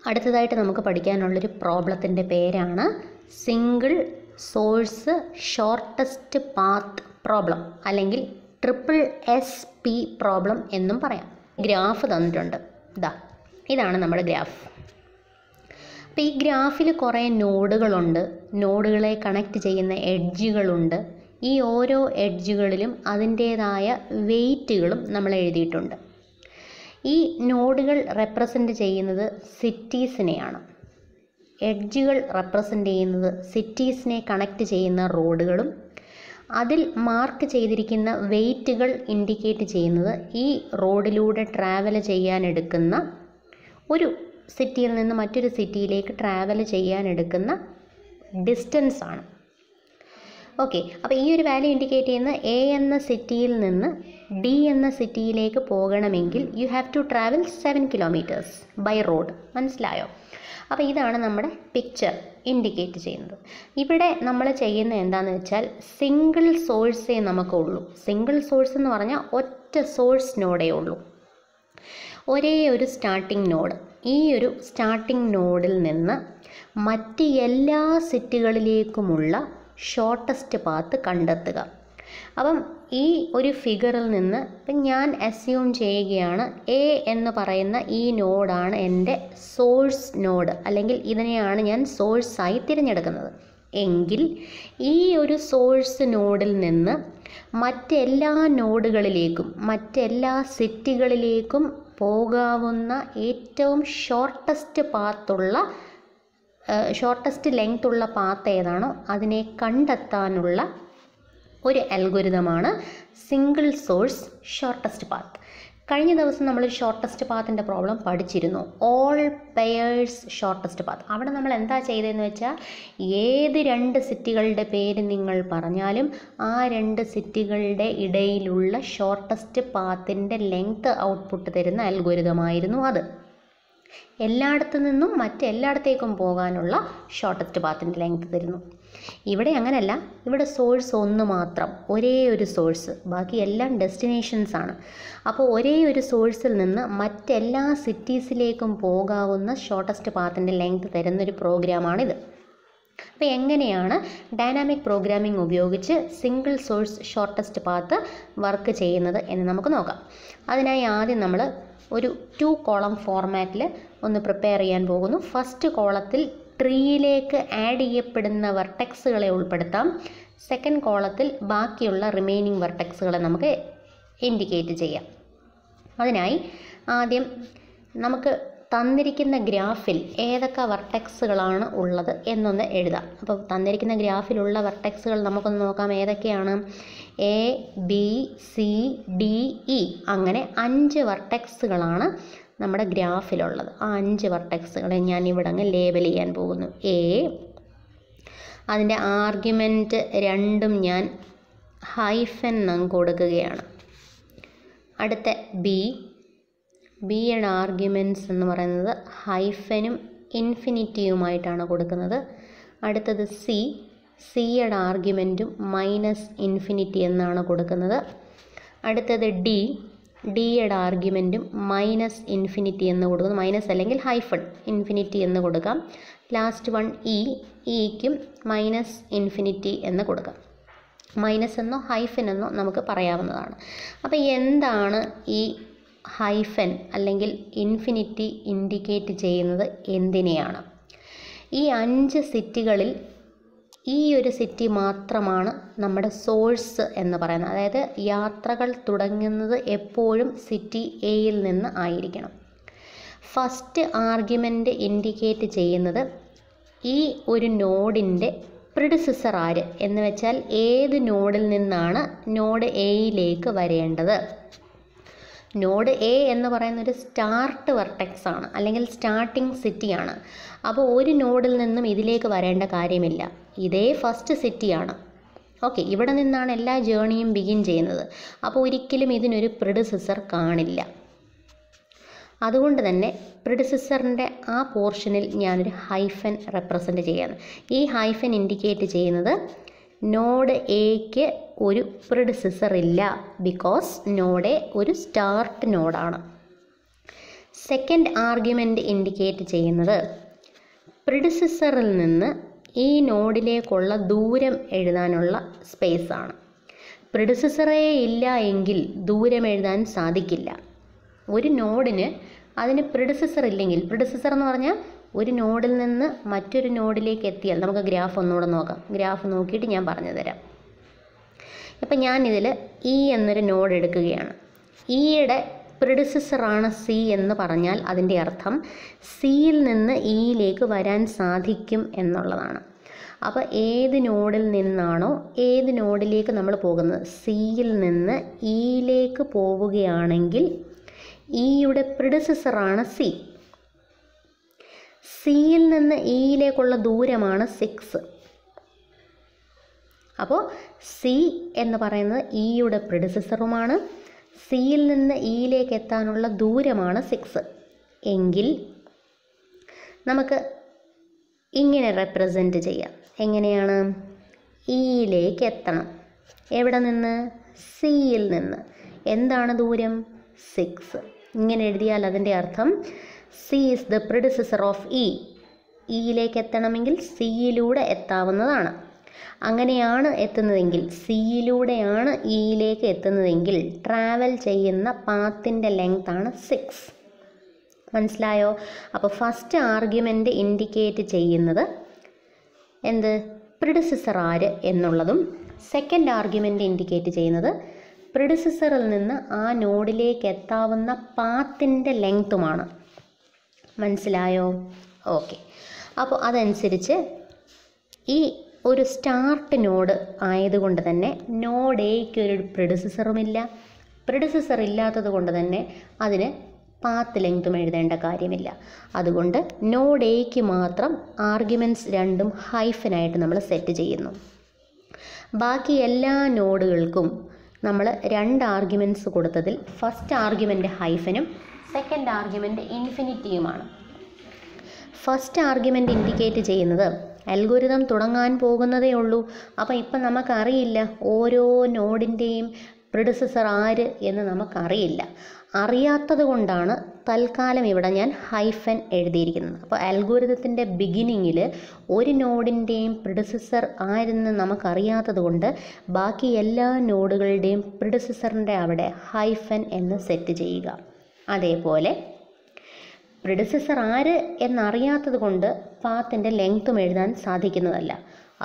അടുത്തതായിട്ട് നമുക്ക് പഠിക്കാനുള്ളൊരു പ്രോബ്ലത്തിൻ്റെ പേരാണ് single source shortest path problem, അല്ലെങ്കിൽ SSP പ്രോബ്ലം എന്നും പറയാം. ഗ്രാഫ് തന്നിട്ടുണ്ട്. ഇതാണ് നമ്മുടെ ഗ്രാഫ്. അപ്പോൾ ഈ ഗ്രാഫിൽ കുറേ നോഡുകളുണ്ട്, നോഡുകളെ കണക്ട് ചെയ്യുന്ന എഡ്ജുകളുണ്ട്. ഈ ഓരോ എഡ്ജുകളിലും അതിൻ്റേതായ വെയ്റ്റുകളും നമ്മൾ എഴുതിയിട്ടുണ്ട്. ഈ നോഡുകൾ റെപ്രസെൻ്റ് ചെയ്യുന്നത് സിറ്റീസിനെയാണ്, എഡ്ജുകൾ റെപ്രസെൻ്റ് ചെയ്യുന്നത് സിറ്റീസിനെ കണക്ട് ചെയ്യുന്ന റോഡുകളും, അതിൽ മാർക്ക് ചെയ്തിരിക്കുന്ന വെയ്റ്റുകൾ ഇൻഡിക്കേറ്റ് ചെയ്യുന്നത് ഈ റോഡിലൂടെ ട്രാവൽ ചെയ്യാനെടുക്കുന്ന, ഒരു സിറ്റിയിൽ നിന്ന് മറ്റൊരു സിറ്റിയിലേക്ക് ട്രാവൽ ചെയ്യാനെടുക്കുന്ന ഡിസ്റ്റൻസ് ആണ്. ഓക്കെ, അപ്പോൾ ഈ ഒരു വാല്യൂ ഇൻഡിക്കേറ്റ് ചെയ്യുന്ന A എന്ന സിറ്റിയിൽ നിന്ന് D എന്ന സിറ്റിയിലേക്ക് പോകണമെങ്കിൽ you have to travel 7 kilometres by road. മനസ്സിലായോ? അപ്പോൾ ഇതാണ് നമ്മുടെ പിക്ചർ ഇൻഡിക്കേറ്റ് ചെയ്യുന്നത്. ഇവിടെ നമ്മൾ ചെയ്യുന്ന എന്താണെന്ന് വെച്ചാൽ സിംഗിൾ സോഴ്സേ നമുക്കുള്ളൂ. സിംഗിൾ സോഴ്സ് എന്ന് പറഞ്ഞാൽ ഒറ്റ സോഴ്സ് നോഡേ ഉള്ളൂ, ഒരേ ഒരു സ്റ്റാർട്ടിംഗ് നോഡ്. ഈ ഒരു സ്റ്റാർട്ടിംഗ് നോഡിൽ നിന്ന് മറ്റ് എല്ലാ സിറ്റികളിലേക്കുമുള്ള ഷോർട്ടസ്റ്റ് പാത്ത് കണ്ടെത്തുക. അപ്പം ഈ ഒരു ഫിഗറിൽ നിന്ന് ഇപ്പം ഞാൻ അസ്യൂം ചെയ്യുകയാണ് A എന്ന് പറയുന്ന ഈ നോഡാണ് എൻ്റെ സോഴ്സ് നോഡ്, അല്ലെങ്കിൽ ഇതിനെയാണ് ഞാൻ സോഴ്സായി തിരഞ്ഞെടുക്കുന്നത്. എങ്കിൽ ഈ ഒരു സോഴ്സ് നോഡിൽ നിന്ന് മറ്റെല്ലാ നോഡുകളിലേക്കും മറ്റെല്ലാ സിറ്റികളിലേക്കും പോകാവുന്ന ഏറ്റവും ഷോർട്ടസ്റ്റ് ലെങ്ത് ഉള്ള പാത്ത് ഏതാണോ അതിനെ കണ്ടെത്താനുള്ള ഒരു അൽഗോരിതമാണ് സിംഗിൾ സോഴ്സ് ഷോർട്ടസ്റ്റ് പാത്ത്. കഴിഞ്ഞ ദിവസം നമ്മൾ ഷോർട്ടസ്റ്റ് പാത്തിൻ്റെ പ്രോബ്ലം പഠിച്ചിരുന്നു, ഓൾ പെയേഴ്സ് ഷോർട്ടസ്റ്റ് പാത്ത്. അവിടെ നമ്മൾ എന്താ ചെയ്തതെന്ന് വെച്ചാൽ ഏത് 2 സിറ്റികളുടെ പേര് നിങ്ങൾ പറഞ്ഞാലും ആ 2 സിറ്റികളുടെ ഇടയിലുള്ള ഷോർട്ടസ്റ്റ് പാത്തിൻ്റെ ലെങ്ത് ഔട്ട്പുട്ട് തരുന്ന അൽഗോരിതമായിരുന്നു അത്. എല്ലായിടത്തു നിന്നും മറ്റെല്ലായിടത്തേക്കും പോകാനുള്ള ഷോർട്ടസ്റ്റ് പാത്തിൻ്റെ ലെങ്ത് തരുന്നു. ഇവിടെ അങ്ങനെയല്ല, ഇവിടെ സോഴ്സ് ഒന്ന് മാത്രം, ഒരേ ഒരു സോഴ്സ്, ബാക്കി എല്ലാം ഡെസ്റ്റിനേഷൻസ് ആണ്. അപ്പോൾ ഒരേ ഒരു സോഴ്സിൽ നിന്ന് മറ്റെല്ലാ സിറ്റീസിലേക്കും പോകാവുന്ന ഷോർട്ടസ്റ്റ് പാത്തിൻ്റെ ലെങ്ത് തരുന്നൊരു പ്രോഗ്രാമാണിത്. അപ്പോൾ എങ്ങനെയാണ് ഡൈനാമിക് പ്രോഗ്രാമിംഗ് ഉപയോഗിച്ച് single source shortest path work ചെയ്യുന്നത് എന്ന് നമുക്ക് നോക്കാം. അതിനായി ആദ്യം നമ്മൾ ഒരു 2 കോളം ഫോർമാറ്റിൽ ഒന്ന് പ്രിപ്പയർ ചെയ്യാൻ പോകുന്നു. ഫസ്റ്റ് കോളത്തിൽ ട്രീയിലേക്ക് ആഡ് ചെയ്യപ്പെടുന്ന വെർട്ടെക്സുകളെ ഉൾപ്പെടുത്താം. സെക്കൻഡ് കോളത്തിൽ ബാക്കിയുള്ള റിമൈനിങ് വെർട്ടെക്സുകളെ നമുക്ക് ഇൻഡിക്കേറ്റ് ചെയ്യാം. അതിനായി ആദ്യം നമുക്ക് തന്നിരിക്കുന്ന ഗ്രാഫിൽ ഏതൊക്കെ വെർട്ടെക്സുകളാണ് ഉള്ളത് എന്നൊന്ന് എഴുതാം. അപ്പോൾ തന്നിരിക്കുന്ന ഗ്രാഫിലുള്ള വെർട്ടെക്സുകൾ നമുക്കൊന്ന് നോക്കാം. ഏതൊക്കെയാണ്? A, B, C, D, E അങ്ങനെ 5 വെർട്ടെക്സുകളാണ് നമ്മുടെ ഗ്രാഫിലുള്ളത്. ആ 5 വെർട്ടെക്സുകളെ ഞാൻ ഇവിടെ അങ്ങ് ലേബൽ ചെയ്യാൻ പോകുന്നു. A, അതിൻ്റെ ആർഗ്യുമെൻറ്റ് 2ഉം ഞാൻ ഹൈഫൻ അങ്ങ് കൊടുക്കുകയാണ്. അടുത്ത ബിയുടെ ആർഗ്യുമെൻറ്റ്സ് എന്ന് പറയുന്നത് ഹൈഫനും ഇൻഫിനിറ്റിയുമായിട്ടാണ് കൊടുക്കുന്നത്. അടുത്തത് സിയുടെ ആർഗ്യുമെൻറ്റും -ഇൻഫിനിറ്റി എന്നാണ് കൊടുക്കുന്നത്. അടുത്തത് ഡിയുടെ ആർഗ്യുമെൻറ്റും -ഇൻഫിനിറ്റി എന്ന് കൊടുക്കുന്നു. മൈനസ് അല്ലെങ്കിൽ ഹൈഫൺ ഇൻഫിനിറ്റി എന്ന് കൊടുക്കാം. ലാസ്റ്റ് വൺ ഇക്കും -ഇൻഫിനിറ്റി എന്ന് കൊടുക്കാം. മൈനസ് എന്നോ ഹൈഫൻ എന്നോ നമുക്ക് പറയാവുന്നതാണ്. അപ്പോൾ എന്താണ് ഈ ഹൈഫൻ അല്ലെങ്കിൽ ഇൻഫിനിറ്റി ഇൻഡിക്കേറ്റ് ചെയ്യുന്നത്? എന്തിനെയാണ്? ഈ 5 സിറ്റികളിൽ ഈ ഒരു സിറ്റി മാത്രമാണ് നമ്മുടെ സോഴ്സ് എന്ന് പറയുന്നത്. അതായത് യാത്രകൾ തുടങ്ങുന്നത് എപ്പോഴും സിറ്റി എയിൽ നിന്ന് ആയിരിക്കണം. ഫസ്റ്റ് ആർഗ്യുമെൻ്റ് ഇൻഡിക്കേറ്റ് ചെയ്യുന്നത് ഈ ഒരു നോഡിൻ്റെ പ്രിഡിസസർ ആര് എന്ന് വെച്ചാൽ ഏത് നോഡിൽ നിന്നാണ് നോഡ് എയിലേക്ക് വരേണ്ടത്. നോഡ് എ എന്ന് പറയുന്നൊരു സ്റ്റാർട്ട് വെർട്ടെക്സ് ആണ്, അല്ലെങ്കിൽ സ്റ്റാർട്ടിംഗ് സിറ്റിയാണ്. അപ്പോൾ ഒരു നോഡിൽ നിന്നും ഇതിലേക്ക് വരേണ്ട കാര്യമില്ല, ഇതേ ഫസ്റ്റ് സിറ്റിയാണ്. ഓക്കെ, ഇവിടെ നിന്നാണ് എല്ലാ ജേണിയും ബിഗിൻ ചെയ്യുന്നത്. അപ്പോൾ ഒരിക്കലും ഇതിനൊരു പ്രിഡിസസർ കാണില്ല. അതുകൊണ്ട് തന്നെ പ്രിഡിസസറിൻ്റെ ആ പോർഷനിൽ ഞാനൊരു ഹൈഫൻ റെപ്രസെൻറ്റ് ചെയ്യാണ്. ഈ ഹൈഫൻ ഇൻഡിക്കേറ്റ് ചെയ്യുന്നത് നോഡ് എക്ക് ഒരു പ്രിഡിസസർ ഇല്ല, ബിക്കോസ് നോഡ് എ ഒരു സ്റ്റാർട്ട് നോഡാണ്. സെക്കൻഡ് ആർഗ്യുമെൻ്റ് ഇൻഡിക്കേറ്റ് ചെയ്യുന്നത് പ്രിഡിസസറിൽ നിന്ന് ഈ നോഡിലേക്കുള്ള ദൂരം എഴുതാനുള്ള സ്പേസാണ്. പ്രിഡിസസറേ ഇല്ല എങ്കിൽ ദൂരം എഴുതാൻ സാധിക്കില്ല. ഒരു നോഡിന് അതിന് പ്രിഡിസസർ ഇല്ലെങ്കിൽ, പ്രിഡിസസർ എന്ന് പറഞ്ഞാൽ ഒരു നോഡിൽ നിന്ന് മറ്റൊരു നോഡിലേക്ക് എത്തിയാൽ, നമുക്ക് ഗ്രാഫ് ഒന്നുകൂടെ നോക്കാം. ഗ്രാഫ് നോക്കിയിട്ട് ഞാൻ പറഞ്ഞു തരാം. ഇപ്പം ഞാനിതിൽ ഇ എന്നൊരു നോഡ് എടുക്കുകയാണ്. ഇയുടെ പ്രിഡിസസറാണ് സി എന്ന് പറഞ്ഞാൽ അതിൻ്റെ അർത്ഥം സിയിൽ നിന്ന് ഇയിലേക്ക് വരാൻ സാധിക്കും എന്നുള്ളതാണ്. അപ്പോൾ ഏത് നോഡിൽ നിന്നാണോ ഏത് നോഡിലേക്ക് നമ്മൾ പോകുന്നത്, സിയിൽ നിന്ന് ഇയിലേക്ക് പോവുകയാണെങ്കിൽ ഇയുടെ പ്രിഡിസസറാണ് സി. സിയിൽ നിന്ന് ഇയിലേക്കുള്ള ദൂരമാണ് 6. അപ്പോൾ സി എന്ന് പറയുന്നത് ഇയുടെ പ്രിഡിസസറുമാണ്. സിയിൽ നിന്ന് ഇയിലേക്ക് എത്താനുള്ള ദൂരമാണ് 6 എങ്കിൽ നമുക്ക് ഇങ്ങനെ റെപ്രസെൻറ്റ് ചെയ്യാം. എങ്ങനെയാണ്? ഇയിലേക്ക് എത്തണം. എവിടെ നിന്ന്? സിയിൽ നിന്ന്. എന്താണ് ദൂരം? 6. ഇങ്ങനെ എഴുതിയാൽ അതിൻ്റെ അർത്ഥം C is the predecessor of E. ഇയിലേക്ക് എത്തണമെങ്കിൽ സിയിലൂടെ എത്താവുന്നതാണ്. അങ്ങനെയാണ് എത്തുന്നതെങ്കിൽ, സിയിലൂടെയാണ് ഇയിലേക്ക് എത്തുന്നതെങ്കിൽ ട്രാവൽ ചെയ്യുന്ന പാത്തിൻ്റെ ലെങ്താണ് 6. മനസ്സിലായോ? അപ്പോൾ ഫസ്റ്റ് ആർഗ്യുമെൻ്റ് ഇൻഡിക്കേറ്റ് ചെയ്യുന്നത് എന്ത്? പ്രിഡിസസർ ആര് എന്നുള്ളതും സെക്കൻഡ് ആർഗ്യുമെൻ്റ് ഇൻഡിക്കേറ്റ് ചെയ്യുന്നത് പ്രിഡിസസറിൽ നിന്ന് ആ നോഡിലേക്ക് എത്താവുന്ന പാത്തിൻ്റെ ലെങ്ത്തുമാണ്. മനസ്സിലായോ? ഓക്കെ. അപ്പോൾ അതനുസരിച്ച് ഈ ഒരു സ്റ്റാർട്ട് നോഡ് ആയതുകൊണ്ട് തന്നെ നോഡ് എയ്ക്ക് ഒരു പ്രിഡിസസറുമില്ല. പ്രിഡിസസർ ഇല്ലാത്തത് കൊണ്ട് തന്നെ അതിന് പാത്ത് ലെങ്ത്തും എഴുതേണ്ട കാര്യമില്ല. അതുകൊണ്ട് നോഡ് എയ്ക്ക് മാത്രം ആർഗ്യുമെൻറ്റ്സ് രണ്ടും ഹൈഫനായിട്ട് നമ്മൾ സെറ്റ് ചെയ്യുന്നു. ബാക്കി എല്ലാ നോഡുകൾക്കും നമ്മൾ 2 ആർഗ്യുമെൻറ്റ്സ് കൊടുത്തതിൽ ഫസ്റ്റ് ആർഗ്യുമെൻ്റ് ഹൈഫനും സെക്കൻഡ് ആർഗ്യുമെൻ്റ് ഇൻഫിനിറ്റിയുമാണ്. ഫസ്റ്റ് ആർഗ്യുമെൻ്റ് ഇൻഡിക്കേറ്റ് ചെയ്യുന്നത് അൽഗോരിതം തുടങ്ങാൻ പോകുന്നതേ ഉള്ളൂ. അപ്പോൾ ഇപ്പം നമുക്കറിയില്ല ഓരോ നോഡിൻ്റെയും പ്രിഡിസസർ ആര് എന്ന് നമുക്കറിയില്ല. അറിയാത്തത് കൊണ്ടാണ് തൽക്കാലം ഇവിടെ ഞാൻ ഹൈഫൻ എഴുതിയിരിക്കുന്നത്. അപ്പോൾ അൽഗോരിതത്തിൻ്റെ ബിഗിനിങ്ങിൽ ഒരു നോഡിൻ്റെയും പ്രിഡിസസർ ആരെന്ന് നമുക്കറിയാത്തത് കൊണ്ട് ബാക്കി എല്ലാ നോഡുകളുടെയും പ്രിഡിസസറിൻ്റെ അവിടെ ഹൈഫൻ എന്ന് സെറ്റ് ചെയ്യുക. അതേപോലെ പ്രിഡിസസർ ആര് എന്നറിയാത്തത് കൊണ്ട് പാത്തിൻ്റെ ലെങ്ത്തും എഴുതാൻ സാധിക്കുന്നതല്ല.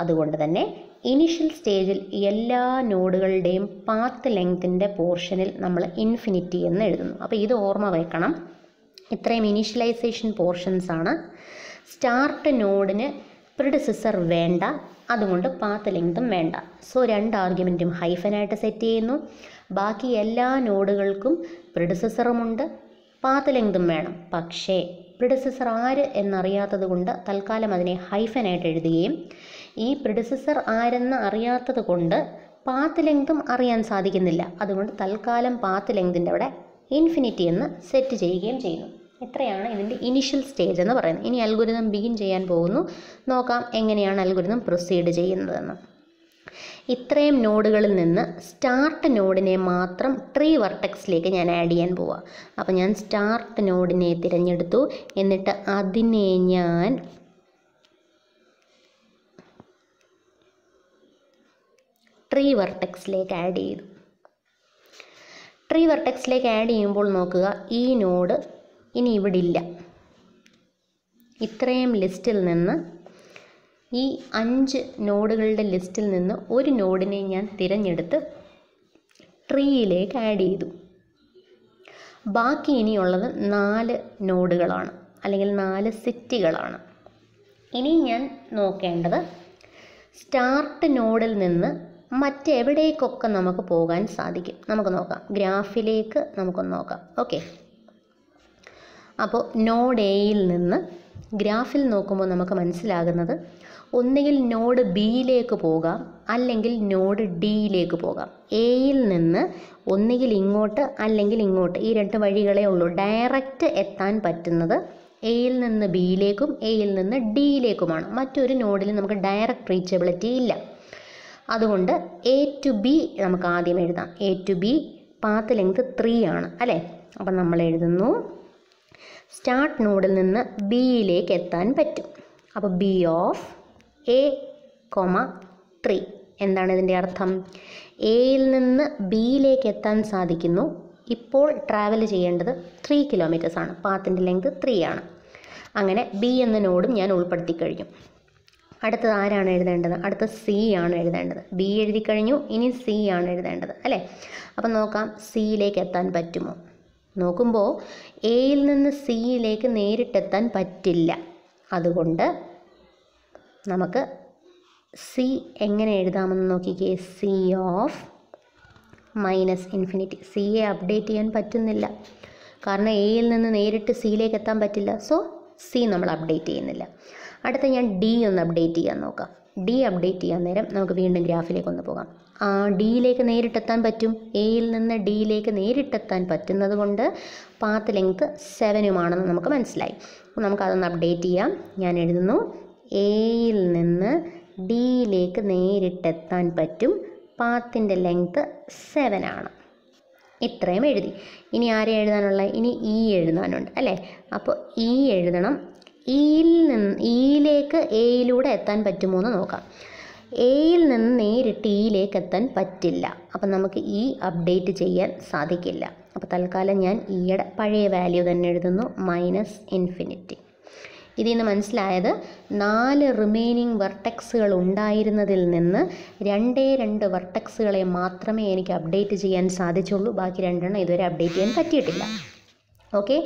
അതുകൊണ്ട് തന്നെ ഇനിഷ്യൽ സ്റ്റേജിൽ എല്ലാ നോഡുകളുടെയും പാത്ത് ലെങ്ത്തിൻ്റെ പോർഷനിൽ നമ്മൾ ഇൻഫിനിറ്റി എന്ന് എഴുതുന്നു. അപ്പോൾ ഇത് ഓർമ്മ വയ്ക്കണം. ഇത്രയും ഇനീഷ്യലൈസേഷൻ പോർഷൻസ് ആണ്. സ്റ്റാർട്ട് നോഡിന് പ്രിഡിസസർ വേണ്ട, അതുകൊണ്ട് പാത്ത് ലെങ്ത്തും വേണ്ട. സോ 2 ആർഗ്യുമെൻറ്റും ഹൈഫനായിട്ട് സെറ്റ് ചെയ്യുന്നു. ബാക്കി എല്ലാ നോഡുകൾക്കും പ്രിഡിസസറുമുണ്ട്, പാത്ത് ലെങ്ത്തും വേണം. പക്ഷേ പ്രിഡിസസർ ആര് എന്നറിയാത്തത് കൊണ്ട് തൽക്കാലം അതിനെ ഹൈഫനായിട്ട് എഴുതുകയും ഈ പ്രിഡിസസർ ആരെന്ന് അറിയാത്തത് കൊണ്ട് പാത്ത് ലെങ്ത്തും അറിയാൻ സാധിക്കുന്നില്ല. അതുകൊണ്ട് തൽക്കാലം പാത്ത് ലെങ്തിൻ്റെ അവിടെ ഇൻഫിനിറ്റി എന്ന് സെറ്റ് ചെയ്യുകയും ചെയ്യുന്നു. ഇത്രയാണ് ഇതിൻ്റെ ഇനിഷ്യൽ സ്റ്റേജ് എന്ന് പറയുന്നത്. ഇനി അൽഗോരിതം ബിഗിൻ ചെയ്യാൻ പോകുന്നു. നോക്കാം എങ്ങനെയാണ് അൽഗോരിതം പ്രൊസീഡ് ചെയ്യുന്നതെന്ന്. ഇത്രയും നോഡുകളിൽ നിന്ന് സ്റ്റാർട്ട് നോഡിനെ മാത്രം ട്രീ വെർട്ടെക്സിലേക്ക് ഞാൻ ആഡ് ചെയ്യാൻ പോവാം. അപ്പോൾ ഞാൻ സ്റ്റാർട്ട് നോഡിനെ തിരഞ്ഞെടുത്തു. എന്നിട്ട് അതിനെ ഞാൻ ട്രീ വെർട്ടെക്സിലേക്ക് ആഡ് ചെയ്തു. ട്രീ വെർട്ടെക്സിലേക്ക് ആഡ് ചെയ്യുമ്പോൾ നോക്കുക, ഈ നോഡ് ഇനി ഇവിടെ ഇല്ല. ഇത്രയും ലിസ്റ്റിൽ നിന്ന്, ഈ 5 നോഡുകളുടെ ലിസ്റ്റിൽ നിന്ന് ഒരു നോഡിനെ ഞാൻ തിരഞ്ഞെടുത്ത് ട്രീയിലേക്ക് ആഡ് ചെയ്തു. ബാക്കി ഇനിയുള്ളത് 4 നോഡുകളാണ്, അല്ലെങ്കിൽ 4 സിറ്റികളാണ്. ഇനി ഞാൻ നോക്കേണ്ടത് സ്റ്റാർട്ട് നോഡിൽ നിന്ന് മറ്റെവിടേക്കൊക്കെ നമുക്ക് പോകാൻ സാധിക്കും. നമുക്ക് നോക്കാം, ഗ്രാഫിലേക്ക് നമുക്കൊന്ന് നോക്കാം. ഓക്കെ, അപ്പോൾ നോഡ് എയിൽ നിന്ന് ഗ്രാഫിൽ നോക്കുമ്പോൾ നമുക്ക് മനസ്സിലാകുന്നത് ഒന്നുകിൽ നോഡ് ബിയിലേക്ക് പോകാം, അല്ലെങ്കിൽ നോഡ് ഡിയിലേക്ക് പോകാം. എയിൽ നിന്ന് ഒന്നുകിൽ ഇങ്ങോട്ട് അല്ലെങ്കിൽ ഇങ്ങോട്ട്, ഈ 2 വഴികളേ ഉള്ളൂ. ഡയറക്റ്റ് എത്താൻ പറ്റുന്നത് എയിൽ നിന്ന് ബിയിലേക്കും എയിൽ നിന്ന് ഡിയിലേക്കുമാണ്. മറ്റൊരു നോഡിൽ നമുക്ക് ഡയറക്റ്റ് റീച്ചബിലിറ്റി ഇല്ല. അതുകൊണ്ട് എ ടു ബി നമുക്ക് ആദ്യം എഴുതാം. A to B path length 3 ആണ് അല്ലേ? അപ്പം നമ്മൾ എഴുതുന്നു സ്റ്റാർട്ട് നോഡിൽ നിന്ന് ബിയിലേക്ക് എത്താൻ പറ്റും. അപ്പോൾ ബി ഓഫ് എ, 3. എന്താണ് ഇതിൻ്റെ അർത്ഥം? എയിൽ നിന്ന് ബിയിലേക്ക് എത്താൻ സാധിക്കുന്നു. ഇപ്പോൾ ട്രാവൽ ചെയ്യേണ്ടത് 3 കിലോമീറ്റേഴ്സ് ആണ്. പാത്തിൻ്റെ ലെങ്ത് 3 ആണ്. അങ്ങനെ ബി എന്ന നോഡും ഞാൻ ഉൾപ്പെടുത്തി കഴിഞ്ഞു. അടുത്തത് ആരാണ് എഴുതേണ്ടത്? അടുത്ത സി ആണ് എഴുതേണ്ടത്. ബി എഴുതി കഴിഞ്ഞു, ഇനി സി ആണ് എഴുതേണ്ടത് അല്ലേ? അപ്പം നോക്കാം സിയിലേക്ക് എത്താൻ പറ്റുമോ? നോക്കുമ്പോൾ എയിൽ നിന്ന് സിയിലേക്ക് നേരിട്ടെത്താൻ പറ്റില്ല. അതുകൊണ്ട് നമുക്ക് സി എങ്ങനെ എഴുതാമെന്ന് നോക്കിക്കേ. C of -∞. സിയെ അപ്ഡേറ്റ് ചെയ്യാൻ പറ്റുന്നില്ല, കാരണം എയിൽ നിന്ന് നേരിട്ട് സിയിലേക്ക് എത്താൻ പറ്റില്ല. സോ സി നമ്മൾ അപ്ഡേറ്റ് ചെയ്യുന്നില്ല. അടുത്ത ഞാൻ ഡി ഒന്ന് അപ്ഡേറ്റ് ചെയ്യാൻ നോക്കാം. ഡി അപ്ഡേറ്റ് ചെയ്യാൻ നേരം നമുക്ക് വീണ്ടും ഗ്രാഫിലേക്ക് ഒന്ന് പോകാം. ഡിയിലേക്ക് നേരിട്ടെത്താൻ പറ്റും. എയിൽ നിന്ന് ഡിയിലേക്ക് നേരിട്ടെത്താൻ പറ്റുന്നത് കൊണ്ട് പാത്ത് ലെങ്ത് 7 നമുക്ക് മനസ്സിലായി. നമുക്കതൊന്ന് അപ്ഡേറ്റ് ചെയ്യാം. ഞാൻ എഴുതുന്നു എയിൽ നിന്ന് ഡിയിലേക്ക് നേരിട്ടെത്താൻ പറ്റും, പാത്തിൻ്റെ ലെങ്ത് 7 ആണ്. ഇത്രയും എഴുതി. ഇനി ആരെ എഴുതാനുള്ള? ഇനി ഇ എഴുതാനുണ്ട് അല്ലേ? അപ്പോൾ ഇ എഴുതണം. ഇയിലേക്ക് എയിലൂടെ എത്താൻ പറ്റുമോ എന്ന് നോക്കാം. എയിൽ നിന്ന് നേരിട്ട് ഇയിലേക്ക് എത്താൻ പറ്റില്ല. അപ്പം നമുക്ക് ഇ അപ്ഡേറ്റ് ചെയ്യാൻ സാധിക്കില്ല. അപ്പോൾ തൽക്കാലം ഞാൻ ഇയുടെ പഴയ വാല്യൂ തന്നെ എഴുതുന്നു, -∞. ഇതിൽ നിന്ന് മനസ്സിലായത് 4 റിമൈനിങ് വെർട്ടെക്സുകൾ ഉണ്ടായിരുന്നതിൽ നിന്ന് 2 വെർട്ടെക്സുകളെ മാത്രമേ എനിക്ക് അപ്ഡേറ്റ് ചെയ്യാൻ സാധിച്ചുള്ളൂ. ബാക്കി 2 ഇതുവരെ അപ്ഡേറ്റ് ചെയ്യാൻ പറ്റിയിട്ടില്ല. ഓക്കെ,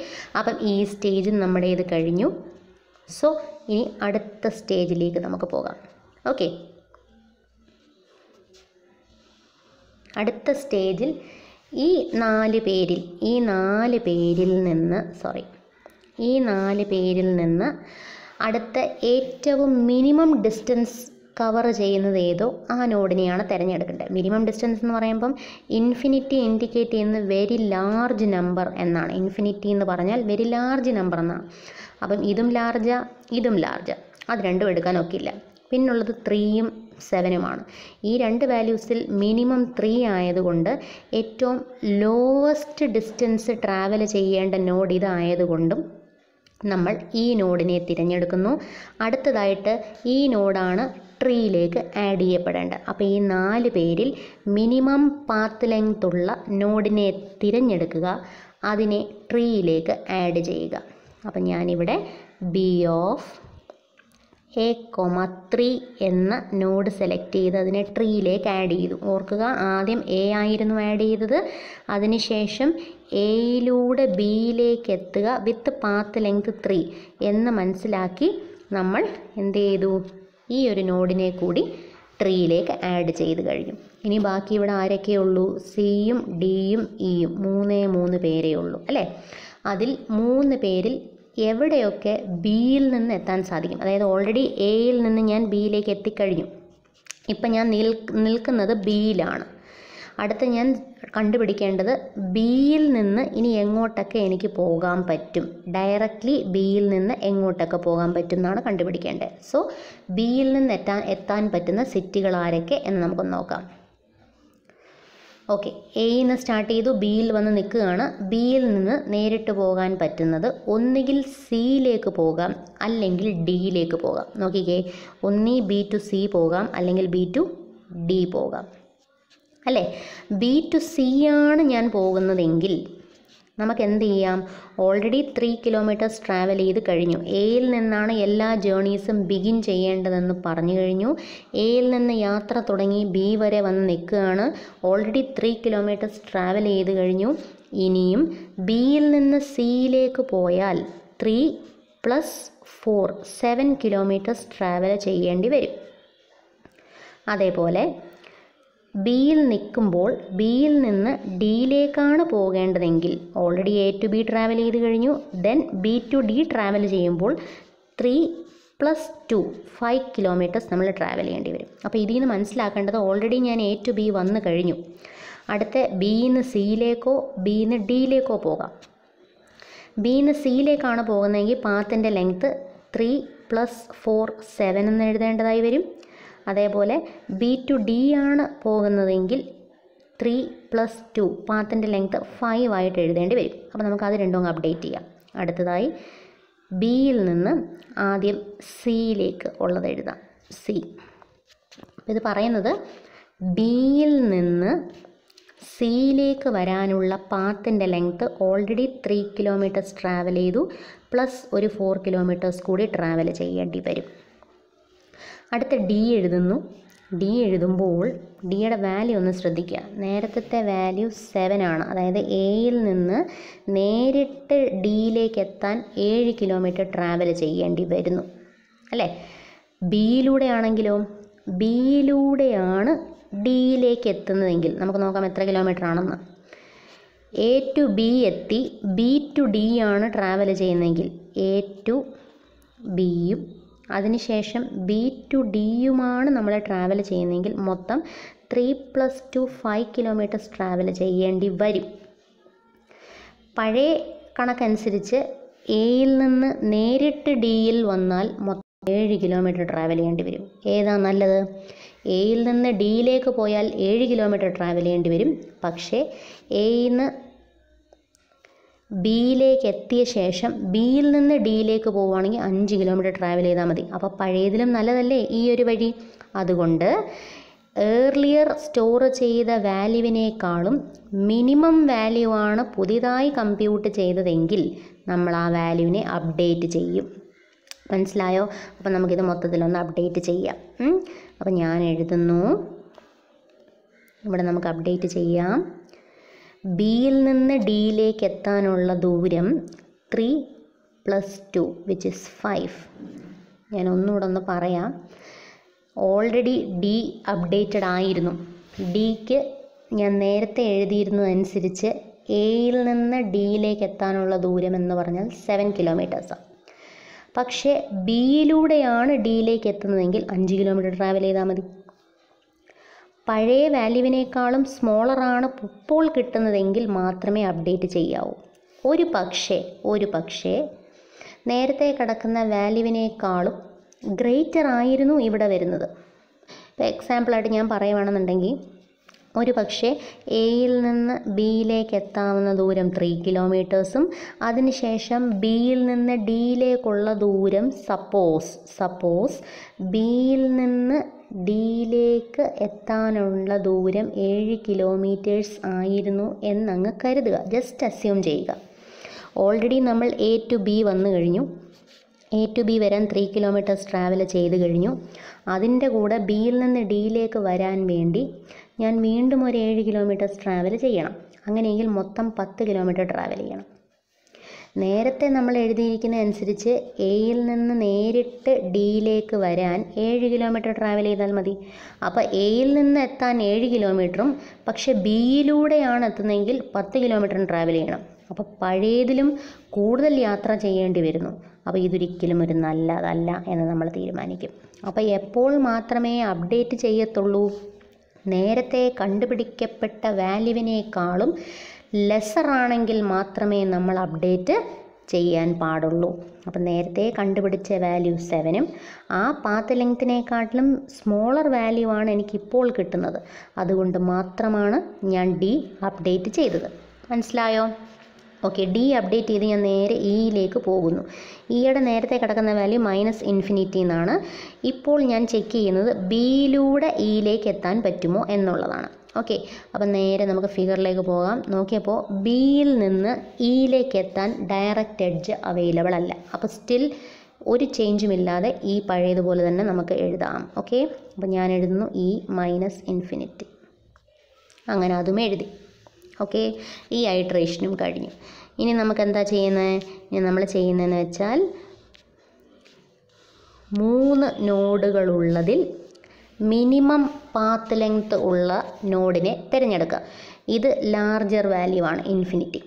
അപ്പം ഈ സ്റ്റേജ് നമ്മുടെ ഇത് കഴിഞ്ഞു. സോ ഇനി അടുത്ത സ്റ്റേജിലേക്ക് നമുക്ക് പോകാം. ഓക്കെ, അടുത്ത സ്റ്റേജിൽ ഈ 4 പേരിൽ നിന്ന് അടുത്ത ഏറ്റവും മിനിമം ഡിസ്റ്റൻസ് കവർ ചെയ്യുന്നത് ഏതോ ആ നോഡിനെയാണ് തിരഞ്ഞെടുക്കേണ്ടത്. മിനിമം ഡിസ്റ്റൻസ് എന്ന് പറയുമ്പം ഇൻഫിനിറ്റി ഇൻഡിക്കേറ്റ് ചെയ്യുന്നത് വെരി ലാർജ് നമ്പർ എന്നാണ്. ഇൻഫിനിറ്റി എന്ന് പറഞ്ഞാൽ വെരി ലാർജ് നമ്പർ എന്നാണ്. അപ്പം ഇതും ലാർജാ, ഇതും ലാർജാ, അത് രണ്ടും എടുക്കാൻ ഒക്കില്ല. പിന്നുള്ളത് 3ഉം 7ഉമാണ്. ഈ 2 വാല്യൂസിൽ മിനിമം 3 ആയതുകൊണ്ട് ഏറ്റവും ലോവസ്റ്റ് ഡിസ്റ്റൻസ് ട്രാവൽ ചെയ്യേണ്ട നോഡ് ഇതായതുകൊണ്ടും നമ്മൾ ഈ നോഡിനെ തിരഞ്ഞെടുക്കുന്നു. അടുത്തതായിട്ട് ഈ നോഡാണ് ട്രീയിലേക്ക് ആഡ് ചെയ്യപ്പെടേണ്ടത്. അപ്പോൾ ഈ 4 പേരിൽ മിനിമം പാത്ത് ലെങ്ത് ഉള്ള നോഡിനെ തിരഞ്ഞെടുക്കുക, അതിനെ ട്രീയിലേക്ക് ആഡ് ചെയ്യുക. അപ്പം ഞാനിവിടെ ബി ഓഫ് എ, 3 എന്ന നോഡ് സെലക്ട് ചെയ്ത് അതിനെ ട്രീയിലേക്ക് ആഡ് ചെയ്തു. ഓർക്കുക, ആദ്യം എ ആയിരുന്നു ആഡ് ചെയ്തത്. അതിനുശേഷം എയിലൂടെ ബിയിലേക്ക് എത്തുക വിത്ത് പാത്ത് ലെങ്ത് 3 എന്ന് മനസ്സിലാക്കി നമ്മൾ എന്ത് ചെയ്തു? ഈ ഒരു നോഡിനെ കൂടി ട്രീയിലേക്ക് ആഡ് ചെയ്ത് കഴിഞ്ഞു. ഇനി ബാക്കി ഇവിടെ ആരൊക്കെയുള്ളൂ? സിയും ഡിയും ഇയും, 3 പേരേ ഉള്ളൂ അല്ലേ? അതിൽ 3 പേരിൽ എവിടെയൊക്കെ ബിയിൽ നിന്ന് എത്താൻ സാധിക്കും? അതായത് ഓൾറെഡി എയിൽ നിന്ന് ഞാൻ ബിയിലേക്ക് എത്തിക്കഴിഞ്ഞു. ഇപ്പം ഞാൻ നിൽക്കുന്നത് ബിയിലാണ്. അടുത്ത ഞാൻ കണ്ടുപിടിക്കേണ്ടത് ബിയിൽ നിന്ന് ഇനി എങ്ങോട്ടൊക്കെ എനിക്ക് പോകാൻ പറ്റും, ഡയറക്റ്റ്ലി ബിയിൽ നിന്ന് എങ്ങോട്ടൊക്കെ പോകാൻ പറ്റും എന്നാണ് കണ്ടുപിടിക്കേണ്ടത്. സോ ബിയിൽ നിന്ന് എത്താൻ പറ്റുന്ന സിറ്റികൾ ആരൊക്കെ എന്ന് നമുക്കൊന്ന് നോക്കാം. ഓക്കെ, എയിൽ നിന്ന് സ്റ്റാർട്ട് ചെയ്തു, ബിയിൽ വന്ന് നിൽക്കുകയാണ്. ബിയിൽ നിന്ന് നേരിട്ട് പോകാൻ പറ്റുന്നത് ഒന്നുകിൽ സിയിലേക്ക് പോകാം, അല്ലെങ്കിൽ ഡിയിലേക്ക് പോകാം. നോക്കിക്കേ, ഒന്നീ ബി ടു സി പോകാം, അല്ലെങ്കിൽ ബി ടു ഡി പോകാം അല്ലേ? ബി ടു സി ആണ് ഞാൻ പോകുന്നതെങ്കിൽ നമുക്ക് എന്ത് ചെയ്യാം? ഓൾറെഡി 3 കിലോമീറ്റേഴ്സ് ട്രാവൽ ചെയ്ത് കഴിഞ്ഞു. എയിൽ നിന്നാണ് എല്ലാ ജേർണീസും ബിഗിൻ ചെയ്യേണ്ടതെന്ന് പറഞ്ഞു കഴിഞ്ഞു. എയിൽ നിന്ന് യാത്ര തുടങ്ങി ബി വരെ വന്ന് നിൽക്കുകയാണ്. ഓൾറെഡി 3 കിലോമീറ്റേഴ്സ് ട്രാവൽ ചെയ്ത് കഴിഞ്ഞു. ഇനിയും ബിയിൽ നിന്ന് സിയിലേക്ക് പോയാൽ 3 + 4 7 കിലോമീറ്റേഴ്സ് ട്രാവൽ ചെയ്യേണ്ടി വരും. അതേപോലെ ബിയിൽ നിൽക്കുമ്പോൾ ബിയിൽ നിന്ന് ഡിയിലേക്കാണ് പോകേണ്ടതെങ്കിൽ already A to B travel ചെയ്ത് കഴിഞ്ഞു. Then B to D travel ചെയ്യുമ്പോൾ 3 + 2 5 കിലോമീറ്റേഴ്സ് നമ്മൾ ട്രാവൽ ചെയ്യേണ്ടി വരും. അപ്പോൾ ഇതിൽ നിന്ന് മനസ്സിലാക്കേണ്ടത് ഓൾറെഡി ഞാൻ എ ടു ബി വന്നു കഴിഞ്ഞു. അടുത്ത ബിയിൽ നിന്ന് സിയിലേക്കോ ബിയിൽ നിന്ന് ഡിയിലേക്കോ പോകാം. ബിയിൽ നിന്ന് സിയിലേക്കാണ് പോകുന്നതെങ്കിൽ പാത്തിൻ്റെ ലെങ്ത്ത് 3 + 4 7 എന്ന് എഴുതേണ്ടതായി വരും. അതേപോലെ ബി ടു ഡി ആണ് പോകുന്നതെങ്കിൽ 3 + 2 പാത്തിൻ്റെ ലെങ്ത്ത് 5 ആയിട്ട് എഴുതേണ്ടി വരും. അപ്പോൾ നമുക്ക് അത് രണ്ടും അപ്ഡേറ്റ് ചെയ്യാം. അടുത്തതായി ബിയിൽ നിന്ന് ആദ്യം സിയിലേക്ക് ഉള്ളത് എഴുതാം. സി. ഇത് പറയുന്നത് ബിയിൽ നിന്ന് സിയിലേക്ക് വരാനുള്ള പാത്തിൻ്റെ ലെങ്ത്ത് ഓൾറെഡി 3 കിലോമീറ്റേഴ്സ് ട്രാവൽ ചെയ്തു, പ്ലസ് ഒരു 4 കിലോമീറ്റേഴ്സ് കൂടി ട്രാവൽ ചെയ്യേണ്ടി വരും. അടുത്ത ഡി എഴുതുന്നു. ഡി എഴുതുമ്പോൾ ഡിയുടെ വാല്യൂ ഒന്ന് ശ്രദ്ധിക്കുക. നേരത്തെ വാല്യൂ 7 ആണ്. അതായത് എയിൽ നിന്ന് നേരിട്ട് ഡിയിലേക്ക് എത്താൻ 7 കിലോമീറ്റർ ട്രാവൽ ചെയ്യേണ്ടി വരുന്നു അല്ലേ. ബിയിലൂടെ ആണെങ്കിലോ, ബിയിലൂടെയാണ് ഡിയിലേക്ക് എത്തുന്നതെങ്കിൽ നമുക്ക് നോക്കാം എത്ര കിലോമീറ്റർ ആണെന്ന്. എ ടു ബി എത്തി, ബി ടു ഡി ആണ് ട്രാവൽ ചെയ്യുന്നതെങ്കിൽ എ ടു ബിയും അതിനുശേഷം ബി ടു ഡിയുമാണ് നമ്മൾ ട്രാവൽ ചെയ്യുന്നതെങ്കിൽ മൊത്തം 3 + 2 5 കിലോമീറ്റേഴ്സ് ട്രാവൽ ചെയ്യേണ്ടി വരും. പഴയ കണക്കനുസരിച്ച് എയിൽ നിന്ന് നേരിട്ട് ഡിയിൽ വന്നാൽ മൊത്തം 7 കിലോമീറ്റർ ട്രാവൽ ചെയ്യേണ്ടി വരും. ഏതാ നല്ലത്? എയിൽ നിന്ന് ഡിയിലേക്ക് പോയാൽ 7 കിലോമീറ്റർ ട്രാവൽ ചെയ്യേണ്ടി വരും. പക്ഷേ എയിൽ നിന്ന് ബിയിലേക്ക് എത്തിയ ശേഷം ബിയിൽ നിന്ന് ഡിയിലേക്ക് പോവുകയാണെങ്കിൽ 5 കിലോമീറ്റർ ട്രാവൽ ചെയ്താൽ മതി. അപ്പോൾ പഴയതിലും നല്ലതല്ലേ ഈ ഒരു വഴി? അതുകൊണ്ട് ഏർലിയർ സ്റ്റോർ ചെയ്ത വാല്യൂവിനേക്കാളും മിനിമം വാല്യൂ ആണ് പുതിയതായി കമ്പ്യൂട്ട് ചെയ്തതെങ്കിൽ നമ്മൾ ആ വാല്യൂവിനെ അപ്ഡേറ്റ് ചെയ്യും. മനസ്സിലായോ? അപ്പോൾ നമുക്കിത് മൊത്തത്തിലൊന്ന് അപ്ഡേറ്റ് ചെയ്യാം. അപ്പോൾ ഞാൻ എഴുതുന്നു, ഇവിടെ നമുക്ക് അപ്ഡേറ്റ് ചെയ്യാം. ബിയിൽ നിന്ന് ഡിയിലേക്ക് എത്താനുള്ള ദൂരം 3 + 2 which is 5. ഞാൻ ഒന്നുകൂടെ ഒന്ന് പറയാം. ഓൾറെഡി ഡി അപ്ഡേറ്റഡ് ആയിരുന്നു. ഡിക്ക് ഞാൻ നേരത്തെ എഴുതിയിരുന്നതനുസരിച്ച് എയിൽ നിന്ന് ഡിയിലേക്ക് എത്താനുള്ള ദൂരം എന്ന് പറഞ്ഞാൽ 7 കിലോമീറ്റേഴ്സാണ്. പക്ഷേ ബിയിലൂടെയാണ് ഡിയിലേക്ക് എത്തുന്നതെങ്കിൽ 5 കിലോമീറ്റർ ട്രാവൽ ചെയ്താൽ മതി. പഴയ വാല്യൂവിനേക്കാളും സ്മോളറാണ് ഇപ്പോൾ കിട്ടുന്നതെങ്കിൽ മാത്രമേ അപ്ഡേറ്റ് ചെയ്യാവൂ. ഒരു പക്ഷേ നേരത്തെ കിടക്കുന്ന വാല്യൂവിനേക്കാളും ഗ്രേറ്റർ ആയിരുന്നു ഇവിടെ വരുന്നത്. ഇപ്പോൾ എക്സാമ്പിളായിട്ട് ഞാൻ പറയുകയാണെന്നുണ്ടെങ്കിൽ ഒരു പക്ഷേ എയിൽ നിന്ന് ബിയിലേക്ക് എത്താവുന്ന ദൂരം 3 കിലോമീറ്റേഴ്സും അതിനുശേഷം ബിയിൽ നിന്ന് ഡിയിലേക്കുള്ള ദൂരം സപ്പോസ് ബിയിൽ നിന്ന് ഡിയിലേക്ക് എത്താനുള്ള ദൂരം 7 കിലോമീറ്റേഴ്സ് ആയിരുന്നു എന്നങ്ങ് കരുതുക. ജസ്റ്റ് അസ്യൂം ചെയ്യുക. ഓൾറെഡി നമ്മൾ എ ടു ബി വന്നു കഴിഞ്ഞു. എ ടു ബി വരാൻ 3 കിലോമീറ്റേഴ്സ് ട്രാവൽ ചെയ്ത് കഴിഞ്ഞു. അതിൻ്റെ കൂടെ ബിയിൽ നിന്ന് ഡിയിലേക്ക് വരാൻ വേണ്ടി ഞാൻ വീണ്ടും ഒരു 7 കിലോമീറ്റേഴ്സ് ട്രാവൽ ചെയ്യണം. അങ്ങനെയെങ്കിൽ മൊത്തം 10 കിലോമീറ്റർ ട്രാവൽ ചെയ്യണം. നേരത്തെ നമ്മൾ എഴുതിയിരിക്കുന്ന അനുസരിച്ച് എയിൽ നിന്ന് നേരിട്ട് ഡിയിലേക്ക് വരാൻ 7 കിലോമീറ്റർ ട്രാവൽ ചെയ്താൽ മതി. അപ്പോൾ എയിൽ നിന്ന് എത്താൻ 7 കിലോമീറ്ററും പക്ഷേ ബിയിലൂടെയാണ് എത്തുന്നതെങ്കിൽ 10 കിലോമീറ്ററും ട്രാവൽ ചെയ്യണം. അപ്പോൾ പഴയതിലും കൂടുതൽ യാത്ര ചെയ്യേണ്ടി വരുന്നു. അപ്പോൾ ഇതൊരിക്കലും ഒരു നല്ലതല്ല എന്ന് നമ്മൾ തീരുമാനിക്കും. അപ്പോൾ എപ്പോൾ മാത്രമേ അപ്ഡേറ്റ് ചെയ്യത്തുള്ളൂ? നേരത്തെ കണ്ടുപിടിക്കപ്പെട്ട വാല്യൂവിനേക്കാളും ലെസറാണെങ്കിൽ മാത്രമേ നമ്മൾ അപ്ഡേറ്റ് ചെയ്യാൻ പാടുള്ളൂ. അപ്പം നേരത്തെ കണ്ടുപിടിച്ച വാല്യൂ 7ഉം ആ പാത്ത് ലെങ്ത്തിനെക്കാട്ടിലും സ്മോളർ വാല്യൂ ആണ് എനിക്കിപ്പോൾ കിട്ടുന്നത്. അതുകൊണ്ട് മാത്രമാണ് ഞാൻ ഡി അപ്ഡേറ്റ് ചെയ്തത്. മനസ്സിലായോ? ഓക്കെ, ഡി അപ്ഡേറ്റ് ചെയ്ത് ഞാൻ നേരെ ഇയിലേക്ക് പോകുന്നു. ഇയുടെ നേരത്തെ കിടക്കുന്ന വാല്യൂ -∞ എന്നാണ്. ഇപ്പോൾ ഞാൻ ചെക്ക് ചെയ്യുന്നത് ബിയിലൂടെ ഇയിലേക്ക് എത്താൻ പറ്റുമോ എന്നുള്ളതാണ്. ഓക്കെ, അപ്പം നേരെ നമുക്ക് ഫിഗറിലേക്ക് പോകാം. നോക്കിയപ്പോൾ ബിയിൽ നിന്ന് ഇയിലേക്ക് എത്താൻ ഡയറക്റ്റ് എഡ്ജ് അവൈലബിൾ അല്ല. അപ്പോൾ സ്റ്റിൽ ഒരു ചേഞ്ചും ഇല്ലാതെ ഈ പഴയതുപോലെ തന്നെ നമുക്ക് എഴുതാം. ഓക്കെ, അപ്പോൾ ഞാൻ എഴുതുന്നു E-∞. അങ്ങനെ അതും എഴുതി. ഓക്കെ, ഈ ഐട്രേഷനും കഴിഞ്ഞു. ഇനി നമുക്ക് എന്താ ചെയ്യുന്നത്? ഇനി നമ്മൾ ചെയ്യുന്നതെന്ന് വെച്ചാൽ 3 നോഡുകളുള്ളതിൽ മിനിമം പാത്ത് ലെങ്ത് ഉള്ള നോഡിനെ തിരഞ്ഞെടുക്കുക. ഇത് ലാർജർ വാല്യൂ ആണ്, ∞.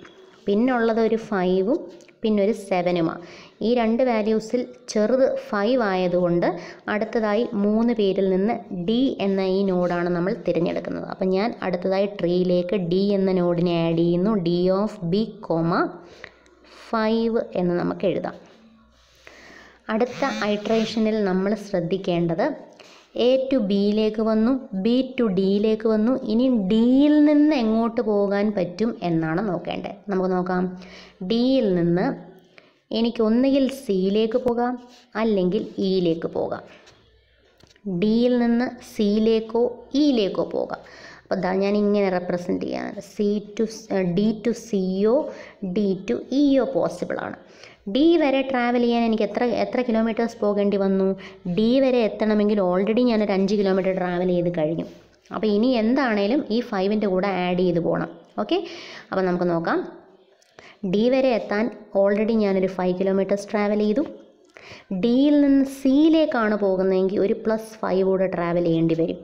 പിന്നുള്ളത് ഒരു 5ഉം പിന്നൊരു 7ഉമാണ്. ഈ 2 വാല്യൂസിൽ ചെറുത് 5 ആയതുകൊണ്ട് അടുത്തതായി 3 പേരിൽ നിന്ന് ഡി എന്ന ഈ നോഡാണ് നമ്മൾ തിരഞ്ഞെടുക്കുന്നത്. അപ്പം ഞാൻ അടുത്തതായി ട്രീയിലേക്ക് ഡി എന്ന നോഡിനെ ആഡ് ചെയ്യുന്നു. ഡി ഓഫ് ബി, 5 എന്ന് നമുക്ക് എഴുതാം. അടുത്ത ഐട്രേഷനിൽ നമ്മൾ ശ്രദ്ധിക്കേണ്ടത് എ ടു ബിയിലേക്ക് വന്നു, ബി ടു ഡിയിലേക്ക് വന്നു. ഇനി ഡിയിൽ നിന്ന് എങ്ങോട്ട് പോകാൻ പറ്റും എന്നാണ് നോക്കേണ്ടത്. നമുക്ക് നോക്കാം. ഡിയിൽ നിന്ന് എനിക്ക് ഒന്നുകിൽ സിയിലേക്ക് പോകാം അല്ലെങ്കിൽ ഇയിലേക്ക് പോകാം. ഡിയിൽ നിന്ന് സിയിലേക്കോ ഇയിലേക്കോ പോകാം. അപ്പോൾ അതാ ഞാൻ ഇങ്ങനെ റെപ്രസെൻറ്റ് ചെയ്യാൻ ഡി ടു സിയോ ഡി ടു ഇയോ പോസിബിളാണ്. ഡി വരെ ട്രാവൽ ചെയ്യാൻ എനിക്ക് എത്ര കിലോമീറ്റേഴ്സ് പോകേണ്ടി വന്നു? ഡി വരെ എത്തണമെങ്കിൽ ഓൾറെഡി ഞാനൊരു 5 കിലോമീറ്റർ ട്രാവൽ ചെയ്ത് കഴിഞ്ഞു. അപ്പോൾ ഇനി എന്താണേലും ഈ 5ൻ്റെ കൂടെ ആഡ് ചെയ്ത് പോകണം. ഓക്കെ, അപ്പോൾ നമുക്ക് നോക്കാം. ഡി വരെ എത്താൻ ഓൾറെഡി ഞാനൊരു 5 കിലോമീറ്റേഴ്സ് ട്രാവൽ ചെയ്തു. ഡിയിൽ നിന്ന് സിയിലേക്കാണ് പോകുന്നതെങ്കിൽ ഒരു +5 കൂടെ ട്രാവൽ ചെയ്യേണ്ടി വരും.